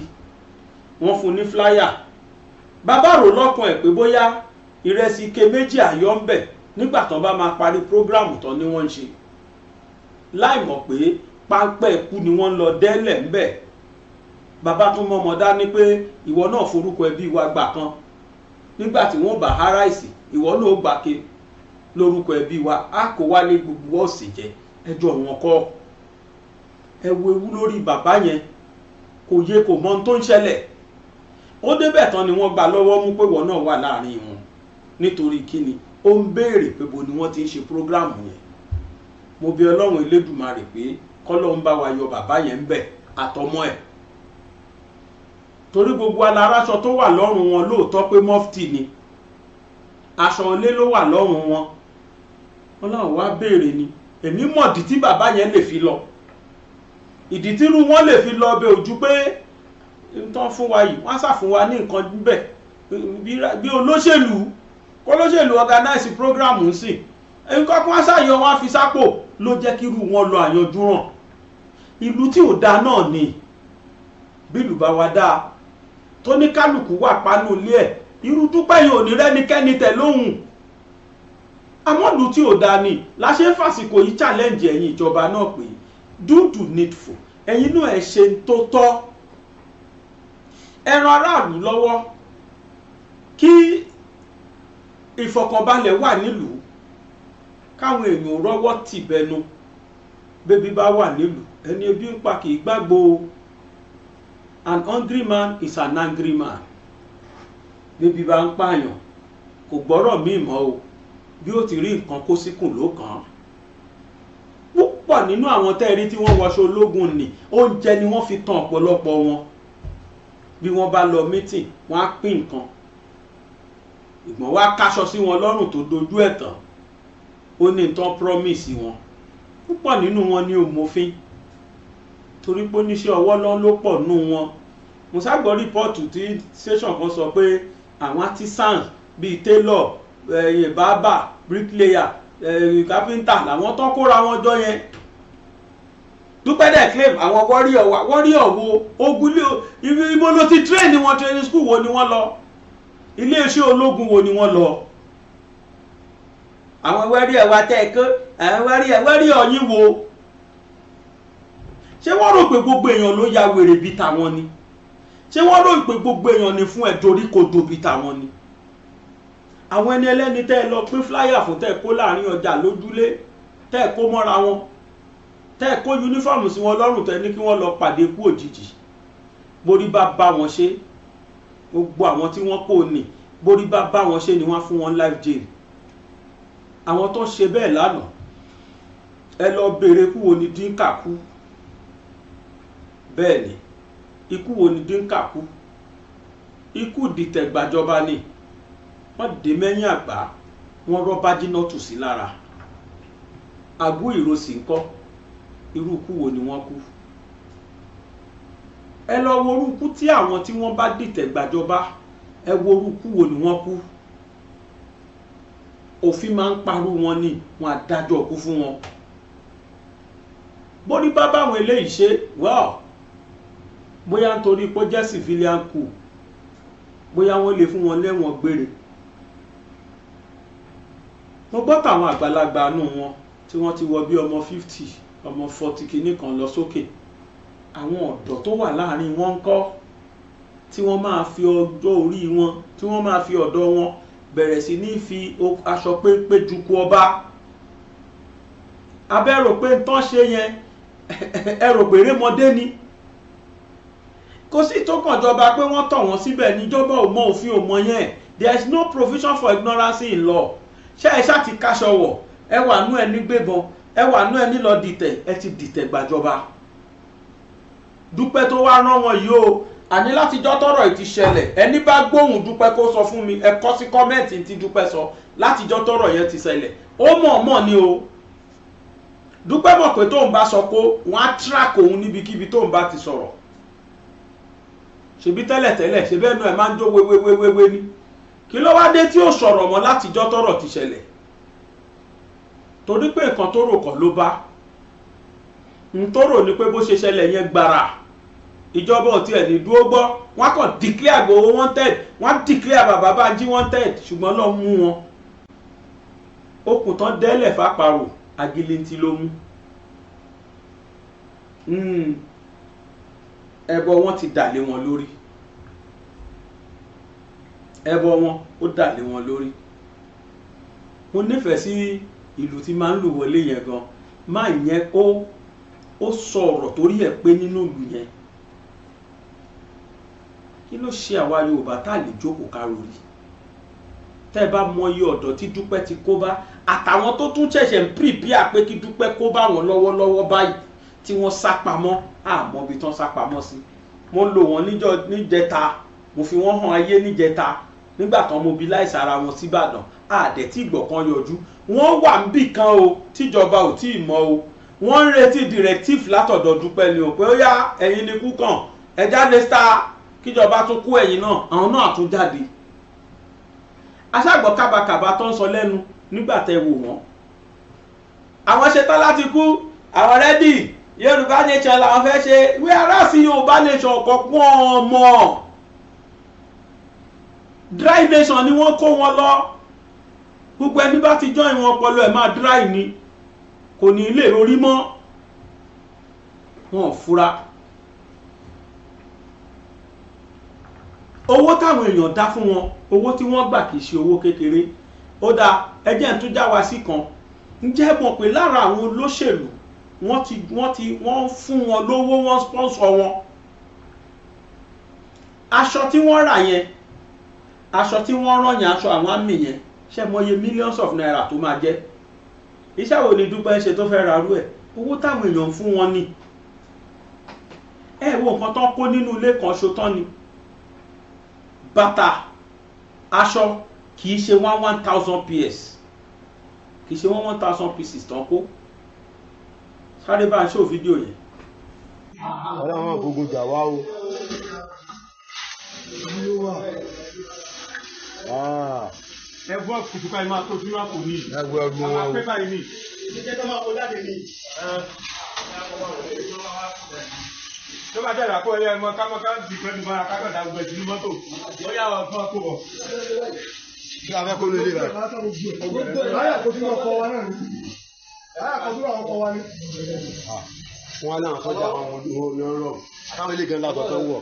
Speaker 2: Wọ́n fún ní flyer. Bàbá rò lọ́kàn ẹ̀ pé bóyá ìrẹsì ike méjì àyọ́ ń bẹ̀ nígbà tán bá máa parí prógráàmù tán ni wọ́n ń ṣe, láì mọ̀ pé páńpẹ́ ikú ni wọ́n lọ dẹ́lẹ̀ ń bẹ̀. Bàbá tún mọ́mọ́ dání pé ìwọ náà forúkọ ẹbí wa gbà kan nígbà tí wọ́n bá háráìsì ìwọ náà gbà ké lórúkọ ẹbí wa á kó wálé gbogbo ọ̀sẹ̀ jẹ ẹjọ́ wọn kọ́. Ẹ wo ewu lórí bàbá yẹn kò yẹ kò mọ ohun tó ń ṣẹlẹ̀. Ó débẹ̀ tán ni wọ́n gbà lọ́wọ́ mú pé wọ́n náà wà láàrin wọn nítorí kíni ó ń béèrè pé bo ni wọ́n ti ń ṣe prógráàmù yẹn. Mo bi Ọlọ́run Elédùmarè pé kọ́lọ́run bá wa yọ bàbá yẹn ń bẹ̀ àtọmọ ẹ̀. Torí gbogbo aláraṣọ tó wà lọ́rùn wọn lóòótọ́ pé mọ́fìtì ni aṣọ ilé ló wà lọ́rùn wọn. Ọlọ́run wá béèrè ni èmi mọ̀ ìdí tí bàbá yẹn lè fi lọ. Ìdí tí irú wọn lè fi lọ bẹ ojú pé nǹkan fún wa yìí wọ́n sà fún wa ní nǹkan níbẹ̀ bí olóṣèlú kólóṣèlú organize program ń sìn nǹkan kan ṣàyọ wọn fi sápò ló jẹ́ kí irú wọn lọ àyànjú ràn. Ìlú tí ò dáa náà ni bí ìlú bá wa dáa tó ní kálukú wà pánú ilé ẹ̀ irú Dúpẹ́ yìí ò ní rẹ́nikẹ́ni tẹ̀ lóhùn. Àmọ́ ìlú tí ò dáa ni láṣẹ fàsìkò yìí challenge ẹ̀yin ìjọba náà pé do the needful, ẹ̀yin náà ẹ̀ ṣe tó tọ́. Ẹ ran aráàlú lọ́wọ́ kí ìfọ̀kànbalẹ̀ wà nílùú, káwọn èèyàn rọ́wọ́ tì bẹnu bébí bá wà nílùú. Ẹni ebi ń pa kì í gbàgbó. An hungry man is an angry man. Bébí bá ń pààyàn kò gbọ́rọ̀ míì mọ́ o, bí ó ti rí nǹkan kó síkùn ló kàn án. Púpọ̀ nínú àwọn tẹ́ẹ̀rí tí wọ́n wọṣọ ológun ni oúnjẹ ni wọ́n fi tàn ọ̀pọ̀lọpọ̀ wọn. Bí wọ́n bá lọ mítìn wọ́n á pín nǹkan, ìgbọ̀n wá káṣọ sí wọn lọ́rùn tó dojú ẹ̀ tán, ó ní nǹkan promise wọn. Púpọ̀ nínú wọn ni òmòfin torí pé oníṣẹ́ ọwọ́ lọ́n ló pọ̀ nínú wọn. Mo ságbọ́ rìpọ́ọ̀tù tí station kan sọ pé àwọn artisans bíi tailor, barber, bricklayer, carpenter làwọn tó kóra wọn jọ yẹn. Dúpẹ́ dẹ̀ claim àwọn warrior wo ogun ibo ló ti train ni wọn, training school wo ni wọ́n lọ, iléeṣẹ́ ológun wo ni wọ́n lọ. Àwọn warrior wa tẹ́ ẹ̀kọ́ àwọn warrior yín wo. Ṣé wọ́n rò pé gbogbo èèyàn ló ya wèrè bí tàwọn ni? Ṣé wọ́n rò pé gbogbo èèyàn ni fún ẹ̀dórí kodò bí tàwọn ni? Àwọn ẹni ẹlẹ́ni tẹ́ ẹ lọ pín flyer fún tẹ́ ẹ kó láàrin ọjà lójúlé, tẹ́ ẹ kó mọ́ra wọn, tẹ́ ẹ kó yúnífọ́ọ̀mù sí wọn lọ́rùn tẹ́ ní kí wọ́n lọ pàdé kú òjijì. Borí bá bá wọn ṣe, gbogbo àwọn tí wọ́n kò ní borí bá bá wọn ṣe ni wọ́n fún wọn life jail. Àwọn tó ṣe bẹ́ẹ̀ lánàá ẹ lọ béèrè kú wo ni dínkà kú. Bẹ́ẹ̀ ni ikú wo ni dínkà kú? Ikú dìtẹ̀gbàjọba ni. Wọ́n dé mẹ́yìn àgbà wọ́n rọ́ Bájínátù sí lára. Àbú ìrosì ńkọ́ irú ikú wo ni wọ́n kú? Ẹ lọ wo irú ikú tí àwọn tí wọ́n bá dìtẹ̀gbàjọba, ẹ wo irú ikú wo ni wọ́n kú. Òfin máa ń parú wọn ni wọ́n á dájọ́ kú fún wọn. Borí bá báwọn eléyìí ṣe bóyá nítorí pé ó jẹ́ civilian coup, bóyá wọ́n lè fún wọn lẹ́wọ̀n gbére. Mo gbọ́ tàwọn àgbàlagbà nù wọn tí wọ́n ti wọ bí ọmọ 50 ọmọ 40 kìíní kan lọ sókè àwọn ọ̀dọ́ tó wà láàrin wọn ń kọ́ tí wọ́n máa fi ọjọ́ orí wọn tí wọ́n máa fi ọ̀dọ́ wọn bẹ̀rẹ̀ sí ní fi aṣọ péńpé jukú ọba. abẹ́ rò pé tán ṣe yẹn ẹ rò pé rémọdé ni. kò sí tó kàn jọba pé wọ́n tọ̀ wọ́n síbẹ̀ níjọba ò mọ òfin ò mọ yẹn. There is no provision for ignorance in law. ṣé ẹ ṣáà ti káṣọ wọ̀ ẹ wà nú ẹni gbébọn ẹ wà nú ẹni lọ dìtẹ̀ ẹ ti dìtẹ̀ gbàjọba. Dúpẹ́ tó wá rán wọn yìí o àní látijọ́ tọ́rọ̀ ìti ṣẹlẹ̀ ẹni bá gbóhùn Dúpẹ́ kó sọ fún mi ẹ kọ sí kọ́mẹ́ǹtì tí Dúpẹ́ sọ látijọ́ tọ́rọ̀ yẹn ti ṣẹlẹ̀ ó mọ̀ ni o. Dúpẹ́ mọ̀ pé tóun bá sọ kó wọ́n á track òun níbikíbi tóun bá ti sọ̀rọ̀. ṣebí tẹ́lẹ̀tẹ́lẹ̀ ṣe bẹ́ẹ̀ nu ẹ̀ máa ń jó wéwéwéwé ni kí ló wá dé tí ó sọ̀rọ̀ mọ́ látijọ́ tọ́rọ̀ ti ṣẹlẹ̀ torí pé nǹkan tó rò kọ́ ló bá n tó rò ní pé bó ṣe ṣẹlẹ̀ yẹn gbàrà ìjọba ò tiẹ̀ ní dúró gbọ́ wọ́n kàn declare Igboho wanted wọ́n declare bàbá Bánjí wanted ṣùgbọ́n lọ́ọ́ mú wọn okùn tán dẹ́lẹ̀ fàparò agilinti ló mú ẹbọ wọn ti dà lé wọn lórí ẹbọ wọn ó dà lé wọn lórí. mo nífẹ̀ẹ́ sí ìlú tí máa ń lù wọlé yẹn gan máa yẹn ó sọ ọ̀rọ̀ torí ẹ̀ pé nínú ìlú yẹn kí ló ṣe àwa Yorùbá tá lè jókòó kárórì tẹ́ ẹ bá mọ iye ọ̀dọ́ tí Dúpẹ́ ti kó bá àtàwọn tó tún ṣẹ̀ṣẹ̀ ń prepare pé kí Dúpẹ́ kó bá wọn lọ́wọ́lọ́wọ́ báyìí tí wọ́n sá pamọ́ àmọ́ ibi tán sá pamọ́ sí. mo lò wọ́n níjẹta mo fi wọ́n hàn ayé níjẹta nígbà tán mobilize ara wọn síbàdàn àdẹ̀ tí ìgbọ̀ kan yọjú wọ́n wà níbì kan o tíjọba ò tí ì mọ̀ o wọ́n ń retí directive látọ̀dọ̀ Dúpẹ́ ni o pé ó yá ẹ̀yin ni kú kàn ẹ jáde star kíjọba tún kú ẹ̀yin náà àwọn náà tún jáde. aṣáàgbọ̀ kábàkàbà tó ń sọ lẹ́nu nígbà tẹ́ wò wọ́n àwọn ṣetán láti kú àwọn rẹ́dì Yorùbá nation làwọn fẹ́ ṣe wí ará sí Yorùbá nation kọ̀ọ̀kan ọmọ dry nation ni wọ́n kó wọn lọ gbogbo ẹni bá ti join wọn ọpọlọ ẹ̀ máa dry ni kò ní lè rorí mọ́ wọn ò fura. owó táwọn èèyàn dá fún wọn owó tí wọ́n gbà kìí ṣe owó kékeré ó dáa ẹjẹ́ ń tún já wa sí kan ǹjẹ́ mọ̀ pé lára àwọn olóṣèlú wọ́n fún wọn lówó wọ́n sponsor wọn aṣọ tí wọ́n rà yẹn aṣọ tí wọ́n rán yẹn aṣọ àwọn àmì yẹn ṣe mọye millions of naira tó máa jẹ́ iṣẹ́ wo ni Dúpẹ́ ṣe tó fẹ́ ra rú ẹ̀ owó táwọn èèyàn fún wọn ni ẹ wo nǹkan tán kó nínú ilé kan ṣo tán ni bàtà aṣọ kìí ṣe 1000 PS kìí ṣe 1000 pieces tán kó sáré bá ń ṣó fídíò yẹn.
Speaker 6: ọlọ́run gbogbo jà wá o.
Speaker 7: ẹgbọ́n kùtùkà ìmọ̀ tó fi wá kò ní.
Speaker 6: ẹgbẹ́ ọgbọ́n wọn o.
Speaker 7: pépà yìí ni. tó bá jẹ́ ìràpọ̀ ẹ̀yẹ ẹ̀mọ kámọ́ká ti pẹ́ dùn máa kákọ̀dá gbogbo ẹ̀jì ní mọ́tò ó yà wọ́n fún ọkọ̀ wọ̀.
Speaker 6: kí a fẹ́ kó lóde rẹ̀.
Speaker 7: láyà kó tún ọkọ̀ wa náà ni. láyà kó tún ọkọ̀ wa ni.
Speaker 6: wọ́n á láwọn sọ́jà àwọn ọmọdé wọn rọ̀ káwọn ilé gan látọ̀ tó wọ̀.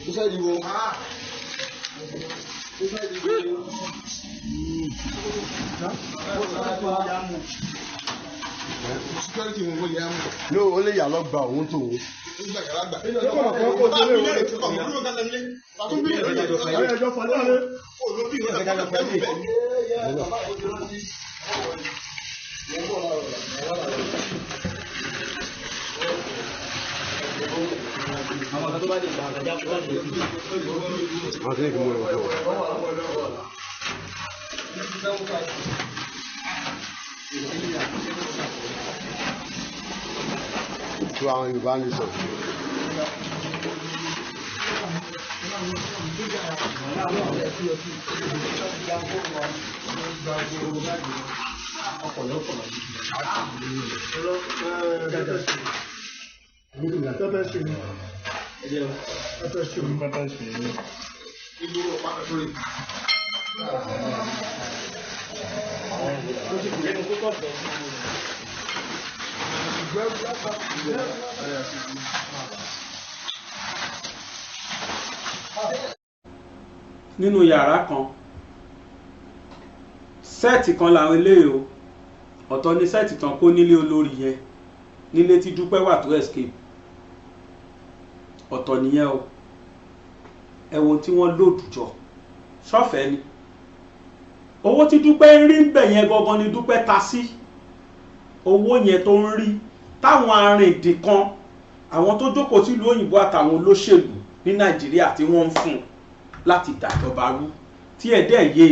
Speaker 6: Iṣẹ́ ìdìbò. Security mo yẹ mú. No, ó lè yà lọ gba òun tó òun.
Speaker 7: Àwọn tó bá lè gbà àgbàjá fún ọ̀dọ̀
Speaker 6: àwọn tó ní kí mú ẹ̀wọ̀n tó. Tó àwọn Yorùbá ní sọ.
Speaker 2: nínú yàrá kan sẹ́ẹ̀tì kan làwọn eléyìí o ọ̀tọ̀ ní sẹ́ẹ̀tì tán kó nílé olórí yẹn nílé tí Dúpẹ́ wà tó escape ọ̀tọ̀ nìyẹn o ẹ̀wọ̀n tí wọ́n lòdù jọ ṣọ́fẹ̀ẹ́ ni owó tí Dúpẹ́ ń rí ń bẹ̀ yẹn gangan ni Dúpẹ́ ta sí owó yẹn tó ń rí táwọn arìndìn kan àwọn tó jókòó sílùú òyìnbó àtàwọn olóṣèlú ní Nàìjíríà tí wọ́n ń fún láti dàjọba rú tí ẹ̀ dẹ̀ yé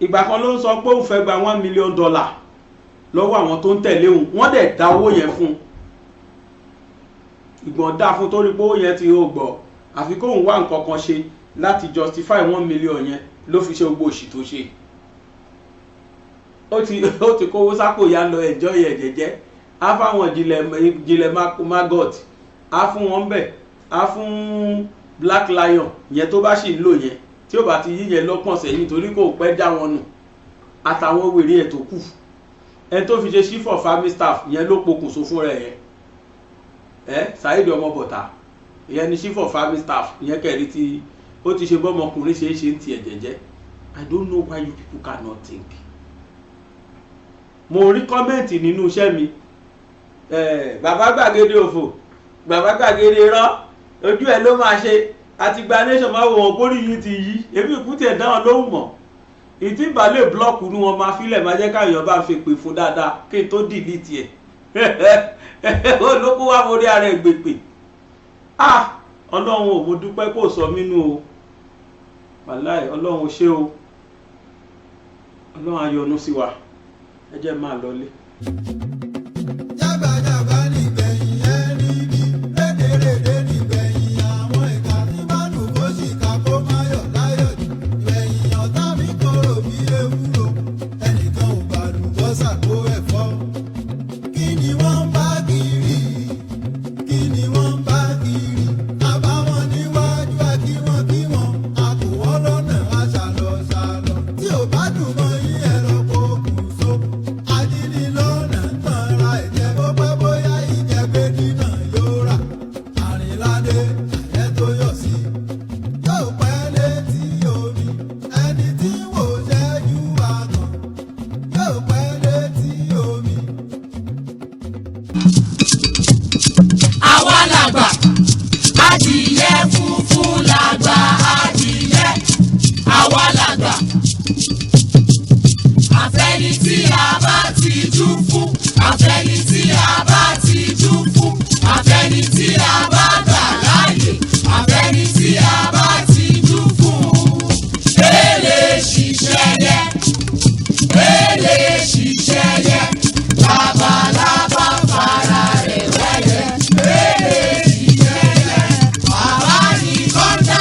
Speaker 2: ìgbà kan ló ń sọ pé òun fẹ́ gba $1 million lọ́wọ́ àwọn tó ń tẹ̀lé òun wọ́n dẹ̀ dá owó yẹn fún ìgbọ̀n dá fún torí pé owó yẹn ti ó gbọ́ àfi kóun wá nǹkan kan ṣe láti justify $1 million yẹn ló fi ṣe gbogbo òṣì tó ṣe ó ti kówó sápò ya lọ enjoy ẹ̀ jẹ́jẹ́ á fáwọn ìjìnlẹ̀ maggot á fún wọn bẹ̀ á fún Black Lion yẹn tó bá sì ń lò yẹn tí ó bá ti yí yẹn lọ́pọ̀n sẹ́yìn torí kò pẹ́ já wọn nù àtàwọn wèrè ẹ̀ tó kù ẹni tó fi ṣe chief of army staff yẹn ló pokùnso fún rẹ̀ yẹn Saheed Ọmọbọ̀tá ìyẹn ni chief of army staff ìyẹn kẹrin tí ó ti ṣe bọ́mọkùnrin ṣe é ṣe ń tiẹ̀ jẹ́jẹ́. I don't know why you people cannot think. mo rí kọ́mẹ́ǹtì nínú iṣẹ́ mi bàbá gbàgede òfò bàbá gbàgede rán ojú ẹ̀ ló máa ṣe àti gba nation máa wọ̀ wọ́n kórìí yìí ti yí èmi ìkú tiẹ̀ dáhùn lóhùn mọ́ ìtì ìbálẹ̀ blọ́ọ̀kù ni wọ́n máa filẹ̀ máa jẹ́ káyọ̀ bá fi pè fún dáadáa kí n tó dìlítì ẹ̀ olókùn wá mórí ara ẹ̀ gbèpè ọlọ́run ò mo dúpẹ́ kó sọ mí nù o wàláì ọlọ́run ṣé o ọlọ́run ayọ̀nù sí wa ẹ jẹ́ máa lọlé.
Speaker 8: jágbàjàgbà nìgbẹ̀yìn ẹni bí rédèrèdè nìgbẹ̀yìn àwọn ìka tí bá nù kó sì ká kó má yọ̀ láyọ̀ jù ìgbẹ̀yìn ọ̀tá mi kóró bí ewúro ẹnìkan ò bá lùbọ́sà kó ẹ̀fọ́ kí ni wọ́n bá kiri kí ni wọ́n bá kiri àbáwọn níwájú akíwọ́n àkùwọ́ lọ́nà aṣàlọ́ṣàlọ́ tí ò bá dùn mọ́ yín ẹ̀rọ kó kù so ajínigbọ́nà ń tanra ẹ̀jẹ̀ bó pẹ́ bóyá ìjẹ́gbé dínà yóò rà àrìnládé àyẹ́ tó yọ̀ sí yóò pẹ́ létí omi ẹni tí wò ṣẹ́jú àgàn yóò pẹ́ létí omi.
Speaker 9: àwa làgbà adìyẹ funfun làgbà adìyẹ àwa làgbà àfẹ́ni tí a bá ti jú fún àfẹ́ni tí a bá ti jú fún àfẹ́ni tí a bá gbà láàyè àfẹ́ni tí a bá ti jú fún èlé ṣiṣẹ́ yẹ èlé ṣiṣẹ́ yẹ labalábá fara rẹ̀ wẹ́yẹ èlé ṣiṣẹ́ yẹ àbánikọ́ndá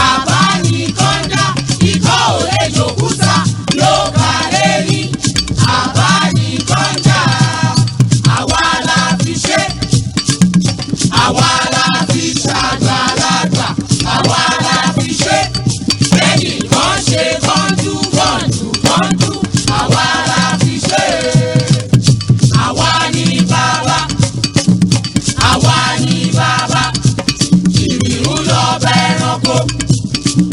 Speaker 9: àbánikọ́ndá ikọ́ ò lè jòkúta ló kàlẹ́ ní àbánikọ́ndá àwa la fi ṣe àwa la fi ṣàgbàlagbà àwa la fi ṣe lẹ́yìn kan ṣe kọ́ńdú kọ́ńdú kọ́ńdú àwa la fi ṣe àwa ni bàbá àwa ni bàbá ìrìrú lọ bẹ ẹranko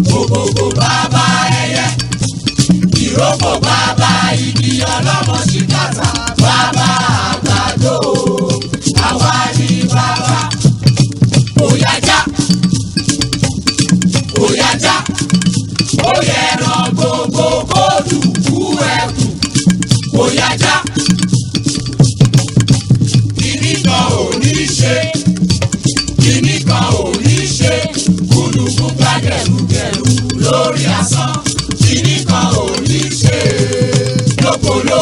Speaker 9: gbogbogbò bàbá ẹyẹ ìrókò bàbá igi ọlọ́mọ ṣìkàtà bàbá àgbàdo àwa ni bàbá òyàjá òyàjá òyẹ ẹran gbogbo kó dùkú ẹkùn òyàjá kìíní kan ò ní ṣe kìíní kan ò ní ṣe kúlùkù gbàgẹ̀rùgẹ̀rù lórí asán kìíní kan ò ní ṣe lókòló